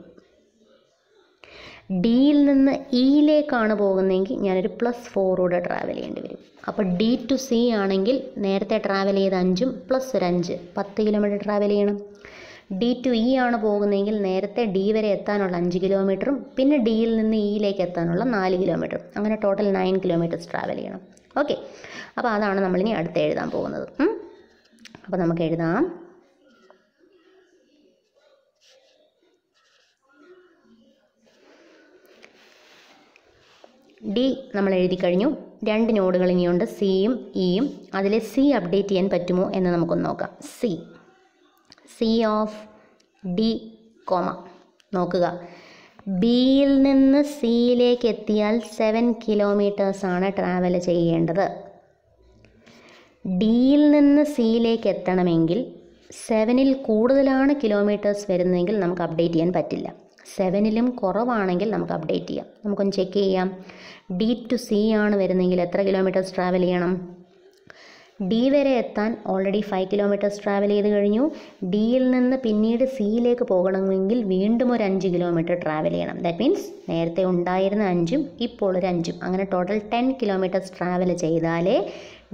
ഡിയിൽ നിന്ന് ഇയിലേക്കാണ് പോകുന്നതെങ്കിൽ ഞാനൊരു +4 കൂടെ ട്രാവൽ ചെയ്യേണ്ടി വരും. അപ്പോൾ ഡി ടു സി ആണെങ്കിൽ നേരത്തെ ട്രാവൽ ചെയ്ത 5ഉം + ഒരു 5 10 കിലോമീറ്റർ ട്രാവൽ ചെയ്യണം. ഡി ടു ഇ ആണ് പോകുന്നതെങ്കിൽ നേരത്തെ ഡി വരെ എത്താനുള്ള 5 കിലോമീറ്ററും പിന്നെ ഡിയിൽ നിന്ന് ഇയിലേക്ക് എത്താനുള്ള 4 കിലോമീറ്ററും, അങ്ങനെ ടോട്ടൽ 9 കിലോമീറ്റേഴ്സ് ട്രാവൽ ചെയ്യണം. ഓക്കെ, അപ്പോൾ അതാണ് നമ്മളിനി അടുത്ത് എഴുതാൻ പോകുന്നത്. അപ്പോൾ നമുക്ക് എഴുതാം. ഡി നമ്മൾ എഴുതി കഴിഞ്ഞു. 2 നോഡുകൾ ഇനിയുണ്ട്, സിയും ഇയും. അതിൽ സി അപ്ഡേറ്റ് ചെയ്യാൻ പറ്റുമോ എന്ന് നമുക്കൊന്ന് നോക്കാം. സി ഓഫ് ഡി കോമ നോക്കുക. ബിയിൽ നിന്ന് സിയിലേക്ക് എത്തിയാൽ 7 കിലോമീറ്റേഴ്സാണ് ട്രാവൽ ചെയ്യേണ്ടത്. ഡിയിൽ നിന്ന് സിയിലേക്ക് എത്തണമെങ്കിൽ 7ൽ കൂടുതലാണ് കിലോമീറ്റേഴ്സ് വരുന്നതെങ്കിൽ നമുക്ക് അപ്ഡേറ്റ് ചെയ്യാൻ പറ്റില്ല. 7ലും കുറവാണെങ്കിൽ നമുക്ക് അപ്ഡേറ്റ് ചെയ്യാം. നമുക്കൊന്ന് ചെക്ക് ചെയ്യാം. ഡി ടു സി ആണ് വരുന്നതെങ്കിൽ എത്ര കിലോമീറ്റേഴ്സ് ട്രാവൽ ചെയ്യണം? ഡി വരെ എത്താൻ ഓൾറെഡി 5 കിലോമീറ്റേഴ്സ് ട്രാവൽ ചെയ്ത് കഴിഞ്ഞു. ഡിയിൽ നിന്ന് പിന്നീട് സിയിലേക്ക് പോകണമെങ്കിൽ വീണ്ടും ഒരു 5 കിലോമീറ്റർ ട്രാവൽ ചെയ്യണം. ദാറ്റ് മീൻസ് നേരത്തെ ഉണ്ടായിരുന്ന 5ഉം ഇപ്പോൾ ഒരു 5ഉം, അങ്ങനെ ടോട്ടൽ 10 കിലോമീറ്റേഴ്സ് ട്രാവൽ ചെയ്താലേ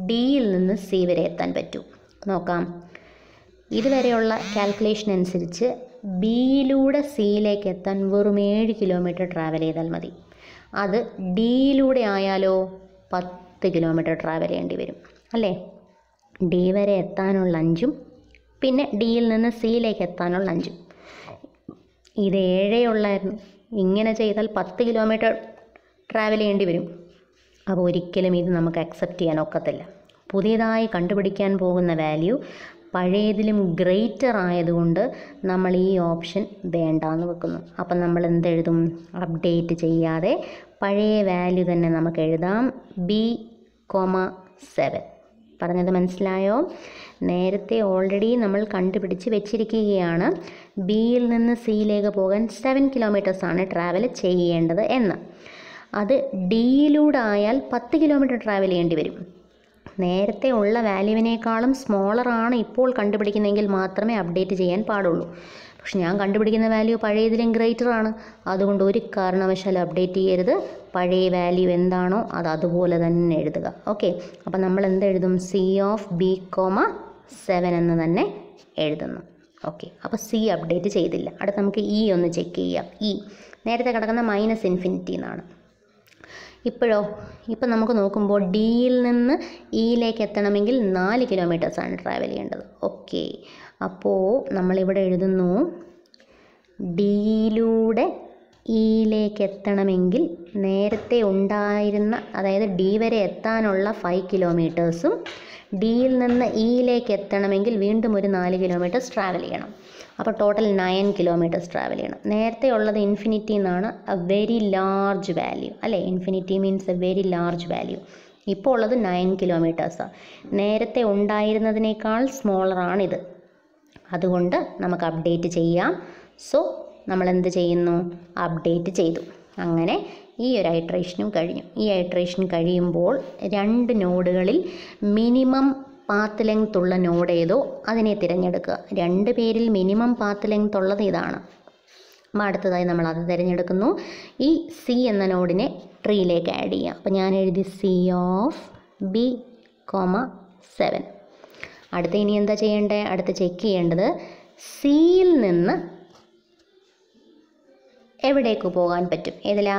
ഡിയിൽ നിന്ന് സി വരെ എത്താൻ പറ്റൂ. നോക്കാം. ഇതുവരെയുള്ള കാൽക്കുലേഷൻ അനുസരിച്ച് ബിയിലൂടെ സിയിലേക്ക് എത്താൻ വെറും 7 കിലോമീറ്റർ ട്രാവൽ ചെയ്താൽ മതി. അത് ഡിയിലൂടെ ആയാലോ 10 കിലോമീറ്റർ ട്രാവൽ ചെയ്യേണ്ടി വരും അല്ലേ? ഡി വരെ എത്താനുള്ള 5ഉം പിന്നെ ഡിയിൽ നിന്ന് സിയിലേക്ക് എത്താനുള്ള 5ഉം. ഇത് 7 ഉള്ളായിരുന്നു. ഇങ്ങനെ ചെയ്താൽ 10 കിലോമീറ്റർ ട്രാവൽ ചെയ്യേണ്ടി വരും. അപ്പോൾ ഒരിക്കലും ഇത് നമുക്ക് അക്സെപ്റ്റ് ചെയ്യാൻ ഒക്കത്തില്ല. പുതിയതായി കണ്ടുപിടിക്കാൻ പോകുന്ന വാല്യൂ പഴയതിലും ഗ്രേറ്റർ ആയതുകൊണ്ട് നമ്മൾ ഈ ഓപ്ഷൻ വേണ്ടാന്ന് വെക്കുന്നു. അപ്പം നമ്മൾ എന്തെഴുതും? അപ്ഡേറ്റ് ചെയ്യാതെ പഴയ വാല്യൂ തന്നെ നമുക്ക് എഴുതാം. B,7. പറഞ്ഞത് മനസ്സിലായോ? നേരത്തെ ഓൾറെഡി നമ്മൾ കണ്ടുപിടിച്ച് വെച്ചിരിക്കുകയാണ് ബിയിൽ നിന്ന് സിയിലേക്ക് പോകാൻ 7 കിലോമീറ്റേഴ്സാണ് ട്രാവൽ ചെയ്യേണ്ടത് എന്ന്. അത് ഡിയിലൂടെ ആയാൽ 10 കിലോമീറ്റർ ട്രാവൽ ചെയ്യേണ്ടി വരും. നേരത്തെ ഉള്ള വാല്യൂവിനേക്കാളും സ്മോളറാണ് ഇപ്പോൾ കണ്ടുപിടിക്കുന്നതെങ്കിൽ മാത്രമേ അപ്ഡേറ്റ് ചെയ്യാൻ പാടുള്ളൂ. പക്ഷെ ഞാൻ കണ്ടുപിടിക്കുന്ന വാല്യൂ പഴയതിലും ഗ്രേറ്റർ ആണ്. അതുകൊണ്ട് ഒരു കാരണവശാലും അപ്ഡേറ്റ് ചെയ്യരുത്. പഴയ വാല്യൂ എന്താണോ അത് അതുപോലെ തന്നെ എഴുതുക. ഓക്കെ, അപ്പം നമ്മൾ എന്തെഴുതും? സി ഓഫ് B,7 എന്ന് തന്നെ എഴുതുന്നു. ഓക്കെ, അപ്പോൾ സി അപ്ഡേറ്റ് ചെയ്തില്ല. അടുത്ത് നമുക്ക് ഇ ഒന്ന് ചെക്ക് ചെയ്യാം. ഇ നേരത്തെ കിടക്കുന്ന -∞ എന്നാണ്. ഇപ്പോഴോ? ഇപ്പം നമുക്ക് നോക്കുമ്പോൾ ഡിയിൽ നിന്ന് ഇയിലേക്ക് എത്തണമെങ്കിൽ 4 കിലോമീറ്റേഴ്സാണ് ട്രാവൽ ചെയ്യേണ്ടത്. ഓക്കെ, അപ്പോൾ നമ്മളിവിടെ എഴുതുന്നു ഡിയിലൂടെ ഇയിലേക്ക് എത്തണമെങ്കിൽ നേരത്തെ ഉണ്ടായിരുന്ന, അതായത് ഡി വരെ എത്താനുള്ള 5 കിലോമീറ്റേഴ്സും ഡിയിൽ നിന്ന് ഇയിലേക്ക് എത്തണമെങ്കിൽ വീണ്ടും ഒരു 4 കിലോമീറ്റേഴ്സ് ട്രാവൽ ചെയ്യണം. അപ്പോൾ ടോട്ടൽ 9 കിലോമീറ്റേഴ്സ് ട്രാവൽ ചെയ്യണം. നേരത്തെ ഉള്ളത് ഇൻഫിനിറ്റി എന്നാണ്, എ വെരി ലാർജ് വാല്യൂ അല്ലേ? Infinity means A very large value. ഇപ്പോൾ ഉള്ളത് 9 കിലോമീറ്റേഴ്സാണ്. നേരത്തെ ഉണ്ടായിരുന്നതിനേക്കാൾ സ്മോളറാണിത്. അതുകൊണ്ട് നമുക്ക് അപ്ഡേറ്റ് ചെയ്യാം. സോ നമ്മൾ എന്ത് ചെയ്യുന്നു? അപ്ഡേറ്റ് ചെയ്തു. അങ്ങനെ ഈ ഒരു ഐട്രേഷനും കഴിഞ്ഞു. ഈ ഐട്രേഷൻ കഴിയുമ്പോൾ 2 നോഡുകളിൽ മിനിമം പാത്ത് ലെങ്ത് ഉള്ള നോഡ് ഏതോ അതിനെ തിരഞ്ഞെടുക്കുക. 2 പേരിൽ മിനിമം പാത്ത് ലെങ്ത് ഉള്ളത് ഇതാണ്. അടുത്തതായി നമ്മൾ അത് തിരഞ്ഞെടുക്കുന്നു. ഈ സി എന്ന നോഡിനെ ട്രീയിലേക്ക് ആഡ് ചെയ്യാം. അപ്പോൾ ഞാൻ എഴുതി സി ഓഫ് B,7. അടുത്ത ഇനി എന്താ ചെയ്യേണ്ടത്? അടുത്ത് ചെക്ക് ചെയ്യേണ്ടത് സിയിൽ നിന്ന് എവിടേക്ക് പോകാൻ പറ്റും? ഏതിലാ?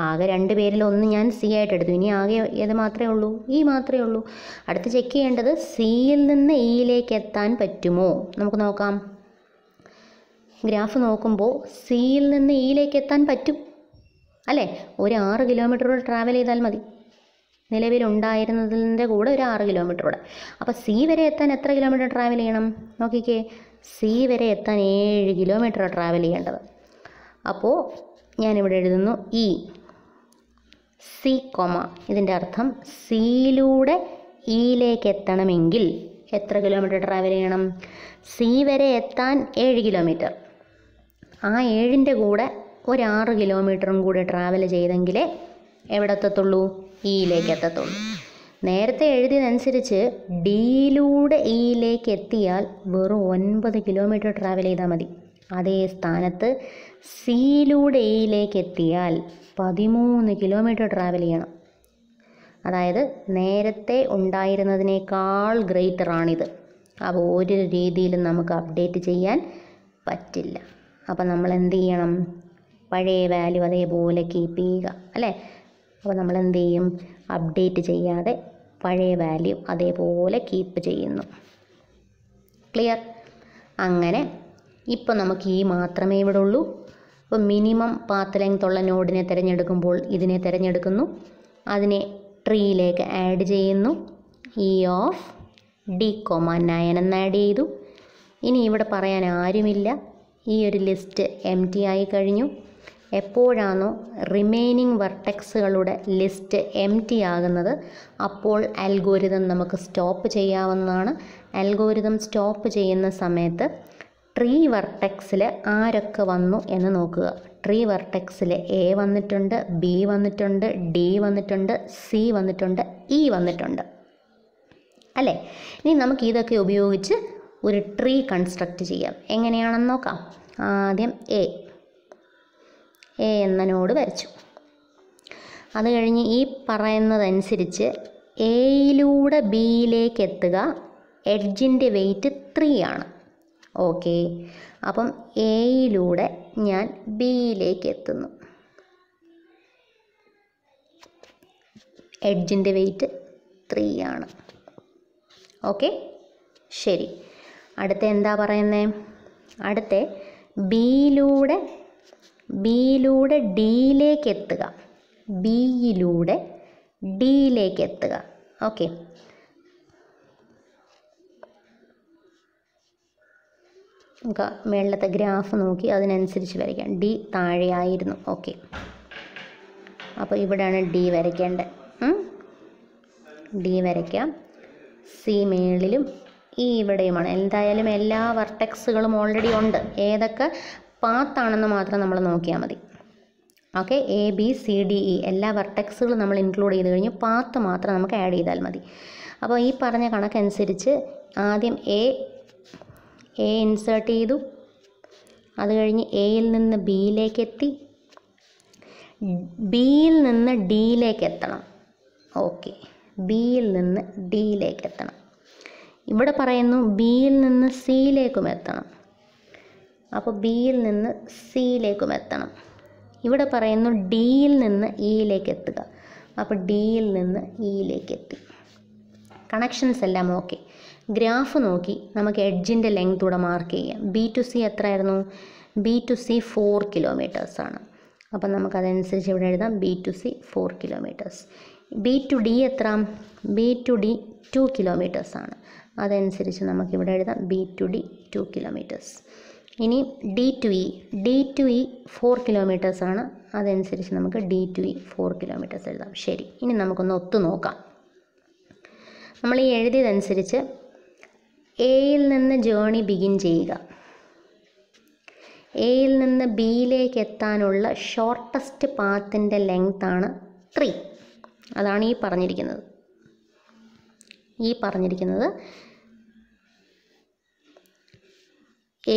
ആകെ 2 പേരിൽ ഒന്ന് ഞാൻ സി ആയിട്ട് എടുത്തു. ഇനി ആകെ ഏത് മാത്രമേ ഉള്ളൂ? ഈ മാത്രമേ ഉള്ളൂ. അടുത്ത് ചെക്ക് ചെയ്യേണ്ടത് സിയിൽ നിന്ന് ഇയിലേക്ക് എത്താൻ പറ്റുമോ? നമുക്ക് നോക്കാം. ഗ്രാഫ് നോക്കുമ്പോൾ സിയിൽ നിന്ന് ഇയിലേക്ക് എത്താൻ പറ്റും അല്ലേ? ഒരു 6 കിലോമീറ്റർ ട്രാവൽ ചെയ്താൽ മതി. നിലവിലുണ്ടായിരുന്നതിൻ്റെ കൂടെ ഒരു 6 കിലോമീറ്റർ കൂടെ. അപ്പോൾ സി വരെ എത്താൻ എത്ര കിലോമീറ്റർ ട്രാവൽ ചെയ്യണം നോക്കിക്കേ. സി വരെ എത്താൻ 7 കിലോമീറ്റർ ട്രാവൽ ചെയ്യേണ്ടത്. അപ്പോൾ ഞാനിവിടെ എഴുതുന്നു ഇ സി കോമ. ഇതിൻ്റെ അർത്ഥം സിയിലൂടെ ഇയിലേക്ക് എത്തണമെങ്കിൽ എത്ര കിലോമീറ്റർ ട്രാവൽ ചെയ്യണം? സി വരെ എത്താൻ 7 കിലോമീറ്റർ. ആ 7ൻ്റെ കൂടെ ഒരു 6 കിലോമീറ്ററും കൂടെ ട്രാവൽ ചെയ്തെങ്കിലേ എവിടെ എത്തത്തുള്ളൂ? ഇയിലേക്ക് എത്തത്തുള്ളൂ. നേരത്തെ എഴുതിയതനുസരിച്ച് ഡിയിലൂടെ ഇയിലേക്ക് എത്തിയാൽ വെറും 9 കിലോമീറ്റർ ട്രാവൽ ചെയ്താൽ മതി. അതേ സ്ഥാനത്ത് സിയിലൂടെ ഇയിലേക്ക് എത്തിയാൽ 13 കിലോമീറ്റർ ട്രാവൽ ചെയ്യണം. അതായത് നേരത്തെ ഉണ്ടായിരുന്നതിനേക്കാൾ ഗ്രേറ്ററാണിത്. അപ്പോൾ ഒരു രീതിയിലും നമുക്ക് അപ്ഡേറ്റ് ചെയ്യാൻ പറ്റില്ല. അപ്പോൾ നമ്മൾ എന്ത് ചെയ്യണം? പഴയ വാല്യൂ അതേപോലെ കീപ്പ് ചെയ്യുക അല്ലേ? അപ്പോൾ നമ്മൾ എന്ത് ചെയ്യും? അപ്ഡേറ്റ് ചെയ്യാതെ പഴയ വാല്യൂ അതേപോലെ കീപ്പ് ചെയ്യുന്നു. ക്ലിയർ? അങ്ങനെ ഇപ്പോൾ നമുക്ക് ഈ മാത്രമേ ഇവിടെ ഉള്ളൂ. അപ്പോൾ മിനിമം പാത്ത് ലെങ്ത് ഉള്ള നോഡിനെ തിരഞ്ഞെടുക്കുമ്പോൾ ഇതിനെ തിരഞ്ഞെടുക്കുന്നു, അതിനെ ട്രീയിലേക്ക് ആഡ് ചെയ്യുന്നു. ഇ ഓഫ് ഡി കോമ 9 എന്ന് ആഡ് ചെയ്തു. ഇനി ഇവിടെ പറയാൻ ആരുമില്ല. ഈ ഒരു ലിസ്റ്റ് എം ടി ആയി കഴിഞ്ഞു. എപ്പോഴാണോ റിമൈനിങ് വെർട്ടെക്സുകളുടെ ലിസ്റ്റ് എം ടി ആകുന്നത് അപ്പോൾ അൽഗോരിതം നമുക്ക് സ്റ്റോപ്പ് ചെയ്യാവുന്നതാണ്. അൽഗോരിതം സ്റ്റോപ്പ് ചെയ്യുന്ന സമയത്ത് ട്രീ വെർട്ടെക്സിൽ ആരൊക്കെ വന്നു എന്ന് നോക്കുക. ട്രീ വെർട്ടെക്സിൽ എ വന്നിട്ടുണ്ട്, ബി വന്നിട്ടുണ്ട്, ഡി വന്നിട്ടുണ്ട്, സി വന്നിട്ടുണ്ട്, ഇ വന്നിട്ടുണ്ട് അല്ലേ? ഇനി നമുക്ക് ഇതൊക്കെ ഉപയോഗിച്ച് ഒരു ട്രീ കൺസ്ട്രക്റ്റ് ചെയ്യാം. എങ്ങനെയാണെന്ന് നോക്കാം. ആദ്യം എ എന്ന നോഡ് വരച്ചു. അത് കഴിഞ്ഞ് ഈ പറയുന്നതനുസരിച്ച് എയിലൂടെ ബിയിലേക്ക് എത്തുക. എഡ്ജിൻ്റെ വെയിറ്റ് 3 ആണ്. ഓക്കെ, അപ്പം എയിലൂടെ ഞാൻ ബിയിലേക്ക് എത്തുന്നു. എഡ്ജിൻ്റെ വെയിറ്റ് 3 ആണ്. ഓക്കെ, ശരി. അടുത്ത എന്താ പറയുന്നത്? അടുത്ത ബിയിലൂടെ ഡിയിലേക്ക് എത്തുക. ബിയിലൂടെ ഡിയിലേക്ക് എത്തുക. ഓക്കെ, നമുക്ക് മേളത്തെ ഗ്രാഫ് നോക്കി അതിനനുസരിച്ച് വരയ്ക്കാം. ഡി താഴെയായിരുന്നു. ഓക്കെ, അപ്പോൾ ഇവിടെയാണ് ഡി വരയ്ക്കേണ്ടത്. ഡി വരയ്ക്കാം. സി മേളിലും ഈ ഇവിടെയുമാണ്. എന്തായാലും എല്ലാ വെർട്ടെക്സുകളും ഓൾറെഡി ഉണ്ട്. ഏതൊക്കെ പാത്താണെന്ന് മാത്രം നമ്മൾ നോക്കിയാൽ മതി. Okay, A B C D E എല്ലാ വെർട്ടെക്സുകളും നമ്മൾ ഇൻക്ലൂഡ് ചെയ്ത് കഴിഞ്ഞ് പാത്ത് മാത്രം നമുക്ക് ആഡ് ചെയ്താൽ മതി. അപ്പോൾ ഈ പറഞ്ഞ കണക്കനുസരിച്ച് ആദ്യം എ ഇൻസേർട്ട് ചെയ്തു. അത് കഴിഞ്ഞ് എയിൽ നിന്ന് ബിയിലേക്ക് എത്തി, ബിയിൽ നിന്ന് ഡിയിലേക്ക് എത്തണം. ഓക്കെ, ബിയിൽ നിന്ന് ഡിയിലേക്ക് എത്തണം. ഇവിടെ പറയുന്നു ബിയിൽ നിന്ന് സിയിലേക്കും എത്തണം. അപ്പോൾ ബിയിൽ നിന്ന് സിയിലേക്കും എത്തണം. ഇവിടെ പറയുന്നു ഡിയിൽ നിന്ന് ഇയിലേക്ക് എത്തുക. അപ്പോൾ ഡിയിൽ നിന്ന് ഇയിലേക്ക് എത്തി. കണക്ഷൻസ് എല്ലാം ഓക്കെ. ഗ്രാഫ് നോക്കി നമുക്ക് എഡ്ജിൻ്റെ ലെങ്ത് കൂടെ മാർക്ക് ചെയ്യാം. ബി ടു സി എത്രയായിരുന്നു? ബി ടു സി 4 കിലോമീറ്റേഴ്സാണ്. അപ്പം നമുക്കതനുസരിച്ച് ഇവിടെ എഴുതാം. B to C 4 kilometres. B to D എത്ര? ബി ടു ഡി 2 കിലോമീറ്റേഴ്സാണ്. അതനുസരിച്ച് നമുക്കിവിടെ എഴുതാം ബി ടു ഡി 2 കിലോമീറ്റേഴ്സ്. ഇനി ഡി ടു ഇ 4 കിലോമീറ്റേഴ്സാണ്. അതനുസരിച്ച് നമുക്ക് ഡി ടു ഇ 4 കിലോമീറ്റേഴ്സ് എഴുതാം. ശരി, ഇനി നമുക്കൊന്ന് ഒത്തു നോക്കാം. നമ്മൾ ഈ എഴുതിയതനുസരിച്ച് എയിൽ നിന്ന് ജേണി ബിഗിൻ ചെയ്യുക. എയിൽ നിന്ന് ബിയിലേക്ക് എത്താനുള്ള ഷോർട്ടസ്റ്റ് പാത്തിൻ്റെ ലെങ്താണ് 3. അതാണ് ഈ പറഞ്ഞിരിക്കുന്നത്.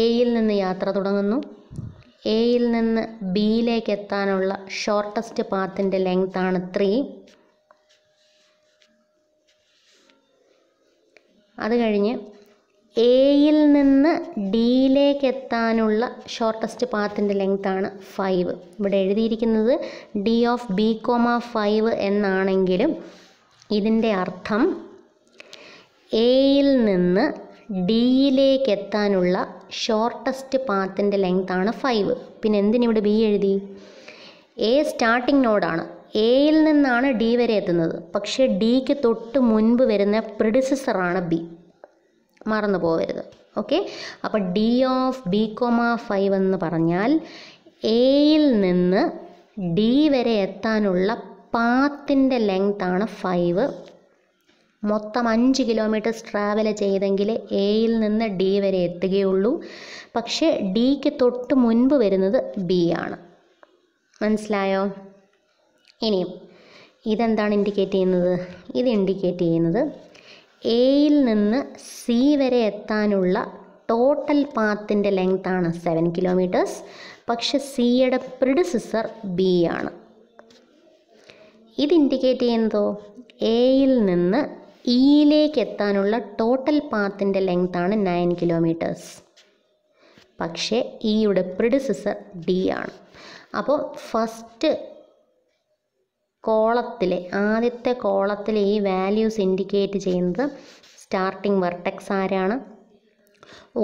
എയിൽ നിന്ന് യാത്ര തുടങ്ങുന്നു. എയിൽ നിന്ന് ബിയിലേക്ക് എത്താനുള്ള ഷോർട്ടസ്റ്റ് പാത്തിൻ്റെ ലെങ്താണ് 3. അത് കഴിഞ്ഞ് എയിൽ നിന്ന് ഡിയിലേക്ക് എത്താനുള്ള ഷോർട്ടസ്റ്റ് പാത്തിൻ്റെ ലെങ്താണ് 5. ഇവിടെ എഴുതിയിരിക്കുന്നത് ഡി ഓഫ് ബി കോമ 5 എന്നാണെങ്കിലും ഇതിൻ്റെ അർത്ഥം എയിൽ നിന്ന് ഡിയിലേക്ക് എത്താനുള്ള ഷോർട്ടസ്റ്റ് പാത്തിൻ്റെ ലെങ്താണ് 5. പിന്നെ എന്തിനിവിടെ ബി എഴുതി? എ സ്റ്റാർട്ടിംഗ് നോഡാണ്. എയിൽ നിന്നാണ് ഡി വരെ എത്തുന്നത്, പക്ഷേ ഡിക്ക് തൊട്ട് മുൻപ് വരുന്ന പ്രിഡിസസറാണ് ബി, മറന്നു പോകരുത്. ഓക്കെ, അപ്പോൾ ഡി ഓഫ് ബി കോമ 5 എന്ന് പറഞ്ഞാൽ എയിൽ നിന്ന് ഡി വരെ എത്താനുള്ള പാത്തിൻ്റെ ലെങ്താണ് 5. മൊത്തം 5 കിലോമീറ്റർ ട്രാവൽ ചെയ്തെങ്കിൽ എയിൽ നിന്ന് ഡി വരെ എത്തുകയുള്ളൂ. പക്ഷേ ഡിക്ക് തൊട്ട് മുൻപ് വരുന്നത് ബി ആണ്. മനസ്സിലായോ? ഇനിയും ഇതെന്താണ് ഇൻഡിക്കേറ്റ് ചെയ്യുന്നത്? ഇത് ഇൻഡിക്കേറ്റ് ചെയ്യുന്നത് എയിൽ നിന്ന് സി വരെ എത്താനുള്ള ടോട്ടൽ പാത്തിൻ്റെ ലെങ്താണ് 7 കിലോമീറ്റേഴ്സ്. പക്ഷെ സിയുടെ പ്രിഡിസസർ ബി ആണ്. ഇത് ഇൻഡിക്കേറ്റ് ചെയ്യുന്നതോ എയിൽ നിന്ന് ഇയിലേക്ക് എത്താനുള്ള ടോട്ടൽ പാത്തിൻ്റെ ലെങ്താണ് 9 കിലോമീറ്റേഴ്സ്. പക്ഷേ ഇയുടെ പ്രിഡിസസർ ഡി ആണ്. അപ്പോൾ ഫസ്റ്റ് കോളത്തിലെ ആദ്യത്തെ കോളത്തിലെ ഈ വാല്യൂസ് ഇൻഡിക്കേറ്റ് ചെയ്യുന്നത് സ്റ്റാർട്ടിംഗ് വെർട്ടെക്സ് ആരാണ്,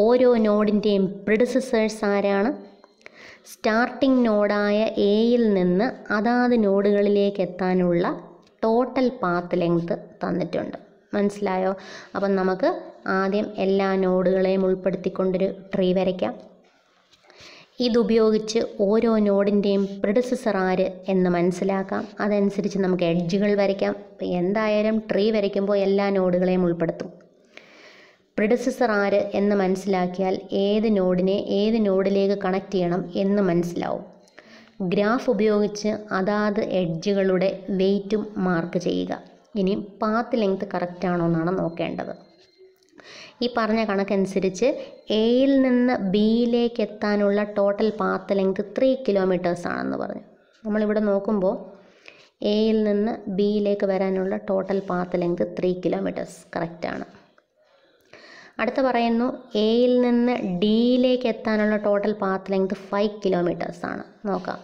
ഓരോ നോഡിൻ്റെയും പ്രിഡിസസേഴ്സ് ആരാണ്, സ്റ്റാർട്ടിംഗ് നോഡായ എയിൽ നിന്ന് അതാത് നോഡുകളിലേക്ക് എത്താനുള്ള ടോട്ടൽ പാത്ത് ലെങ്ത് തന്നിട്ടുണ്ട്. മനസ്സിലായോ? അപ്പം നമുക്ക് ആദ്യം എല്ലാ നോഡുകളെയും ഉൾപ്പെടുത്തിക്കൊണ്ടൊരു ട്രീ വരയ്ക്കാം. ഇതുപയോഗിച്ച് ഓരോ നോഡിൻ്റെയും പ്രിഡിസസർ ആര് എന്ന് മനസ്സിലാക്കാം. അതനുസരിച്ച് നമുക്ക് എഡ്ജുകൾ വരയ്ക്കാം. എന്തായാലും ട്രീ വരയ്ക്കുമ്പോൾ എല്ലാ നോഡുകളെയും ഉൾപ്പെടുത്തും. പ്രിഡിസസർ ആര് എന്ന് മനസ്സിലാക്കിയാൽ ഏത് നോഡിനെ ഏത് നോഡിലേക്ക് കണക്ട് ചെയ്യണം എന്ന് മനസ്സിലാവും. ഗ്രാഫ് ഉപയോഗിച്ച് അതാത് എഡ്ജുകളുടെ വെയ്റ്റും മാർക്ക് ചെയ്യുക. ഇനി പാത്ത് ലെങ്ത് കറക്റ്റ് ആണോ എന്നാണ് നോക്കേണ്ടത്. ഈ പറഞ്ഞ കണക്കനുസരിച്ച് എയിൽ നിന്ന് ബിയിലേക്ക് എത്താനുള്ള ടോട്ടൽ പാത്ത് ലെങ്ത് 3 കിലോമീറ്റേഴ്സ് ആണെന്ന് പറഞ്ഞു. നമ്മളിവിടെ നോക്കുമ്പോൾ എയിൽ നിന്ന് ബിയിലേക്ക് വരാനുള്ള ടോട്ടൽ പാത്ത് ലെങ്ത് 3 കിലോമീറ്റേഴ്സ് കറക്റ്റാണ്. അടുത്ത പറയുന്നു എയിൽ നിന്ന് ഡിയിലേക്ക് എത്താനുള്ള ടോട്ടൽ പാത്ത് ലെങ്ത് 5 കിലോമീറ്റേഴ്സ് ആണ്. നോക്കാം.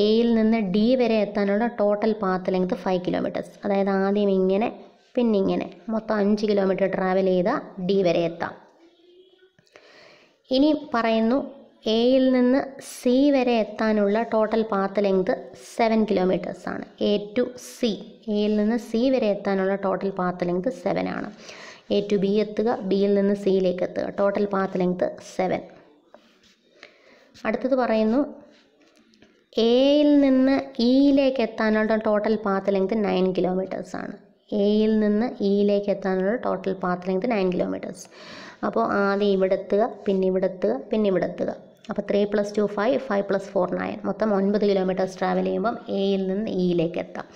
എയിൽ നിന്ന് ഡി വരെ എത്താനുള്ള ടോട്ടൽ പാത്ത് ലെങ്ത് 5 കിലോമീറ്റേഴ്സ്. അതായത് ആദ്യം ഇങ്ങനെ പിന്നെ ഇങ്ങനെ മൊത്തം 5 കിലോമീറ്റർ ട്രാവൽ ചെയ്താൽ ഡി വരെ എത്താം. ഇനി പറയുന്നു എയിൽ നിന്ന് സി വരെ എത്താനുള്ള ടോട്ടൽ പാത്ത് ലെങ്ത് 7 കിലോമീറ്റേഴ്സ് ആണ്. എ ടു സി, എയിൽ നിന്ന് സി വരെ എത്താനുള്ള ടോട്ടൽ പാത്ത് ലെങ്ത് 7 ആണ്. എ ടു ബി എത്തുക, ബിയിൽ നിന്ന് സിയിലേക്ക് എത്തുക, ടോട്ടൽ പാത്ത് ലെങ്ത് 7. അടുത്തത് പറയുന്നു എയിൽ നിന്ന് ഇയിലേക്ക് എത്താനുള്ള ടോട്ടൽ പാത്ത് ലെങ്ത് 9 കിലോമീറ്റേഴ്സ് ആണ്. എയിൽ നിന്ന് ഇയിലേക്ക് എത്താനുള്ള ടോട്ടൽ പാത്ത് ലെങ്ത് 9 കിലോമീറ്റേഴ്സ്. അപ്പോൾ ആദ്യം ഇവിടെ എത്തുക, പിന്നെ ഇവിടെ എത്തുക, പിന്നെ ഇവിടെ എത്തുക. അപ്പോൾ 3 + 2 5, 5 + 4 9, മൊത്തം 9 കിലോമീറ്റേഴ്സ് ട്രാവൽ ചെയ്യുമ്പം എയിൽ നിന്ന് ഇയിലേക്ക് എത്താം.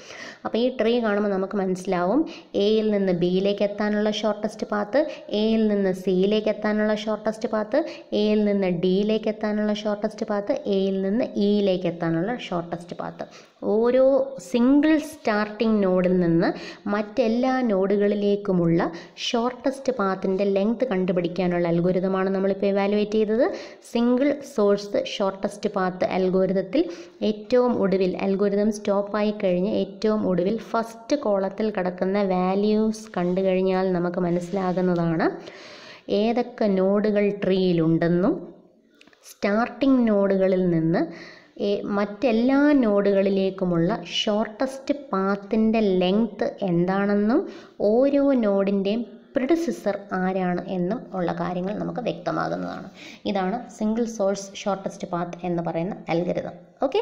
അപ്പോൾ ഈ ട്രീ കാണുമ്പോൾ നമുക്ക് മനസ്സിലാവും എയിൽ നിന്ന് ബിയിലേക്ക് എത്താനുള്ള ഷോർട്ടസ്റ്റ് പാത്ത്, എയിൽ നിന്ന് സിയിലേക്ക് എത്താനുള്ള ഷോർട്ടസ്റ്റ് പാത്ത്, എയിൽ നിന്ന് ഡിയിലേക്ക് എത്താനുള്ള ഷോർട്ടസ്റ്റ് പാത്ത്, എയിൽ നിന്ന് ഇയിലേക്ക് എത്താനുള്ള ഷോർട്ടസ്റ്റ് പാത്ത്. ഓരോ സിംഗിൾ സ്റ്റാർട്ടിംഗ് നോഡിൽ നിന്ന് മറ്റെല്ലാ നോഡുകളിലേക്കുമുള്ള ഷോർട്ടസ്റ്റ് പാത്തിൻ്റെ ലെങ്ത് കണ്ടുപിടിക്കാനുള്ള അൽഗോരിതമാണ് നമ്മളിപ്പോൾ ഇവാലുവേറ്റ് ചെയ്തത്. സിംഗിൾ സോഴ്സ് ഷോർട്ടസ്റ്റ് പാത്ത് അൽഗോരിതത്തിൽ ഏറ്റവും ഒടുവിൽ അൽഗോരിതം സ്റ്റോപ്പായി കഴിഞ്ഞ് ഏറ്റവും ഒടുവിൽ ഫസ്റ്റ് കോളത്തിൽ കിടക്കുന്ന വാല്യൂസ് കണ്ടു കഴിഞ്ഞാൽ നമുക്ക് മനസ്സിലാകുന്നതാണ് ഏതൊക്കെ നോഡുകൾ ട്രീയിലുണ്ടെന്നും സ്റ്റാർട്ടിംഗ് നോഡുകളിൽ നിന്ന് മറ്റെല്ലാ നോഡുകളിലേക്കുമുള്ള ഷോർട്ടസ്റ്റ് പാത്തിൻ്റെ ലെങ്ത് എന്താണെന്നും ഓരോ നോഡിൻ്റെയും പ്രിഡിസസർ ആരാണ് എന്നും ഉള്ള കാര്യങ്ങൾ നമുക്ക് വ്യക്തമാകുന്നതാണ്. ഇതാണ് സിംഗിൾ സോഴ്സ് ഷോർട്ടസ്റ്റ് പാത്ത് എന്ന് പറയുന്ന അൽഗോരിതം. ഓക്കെ.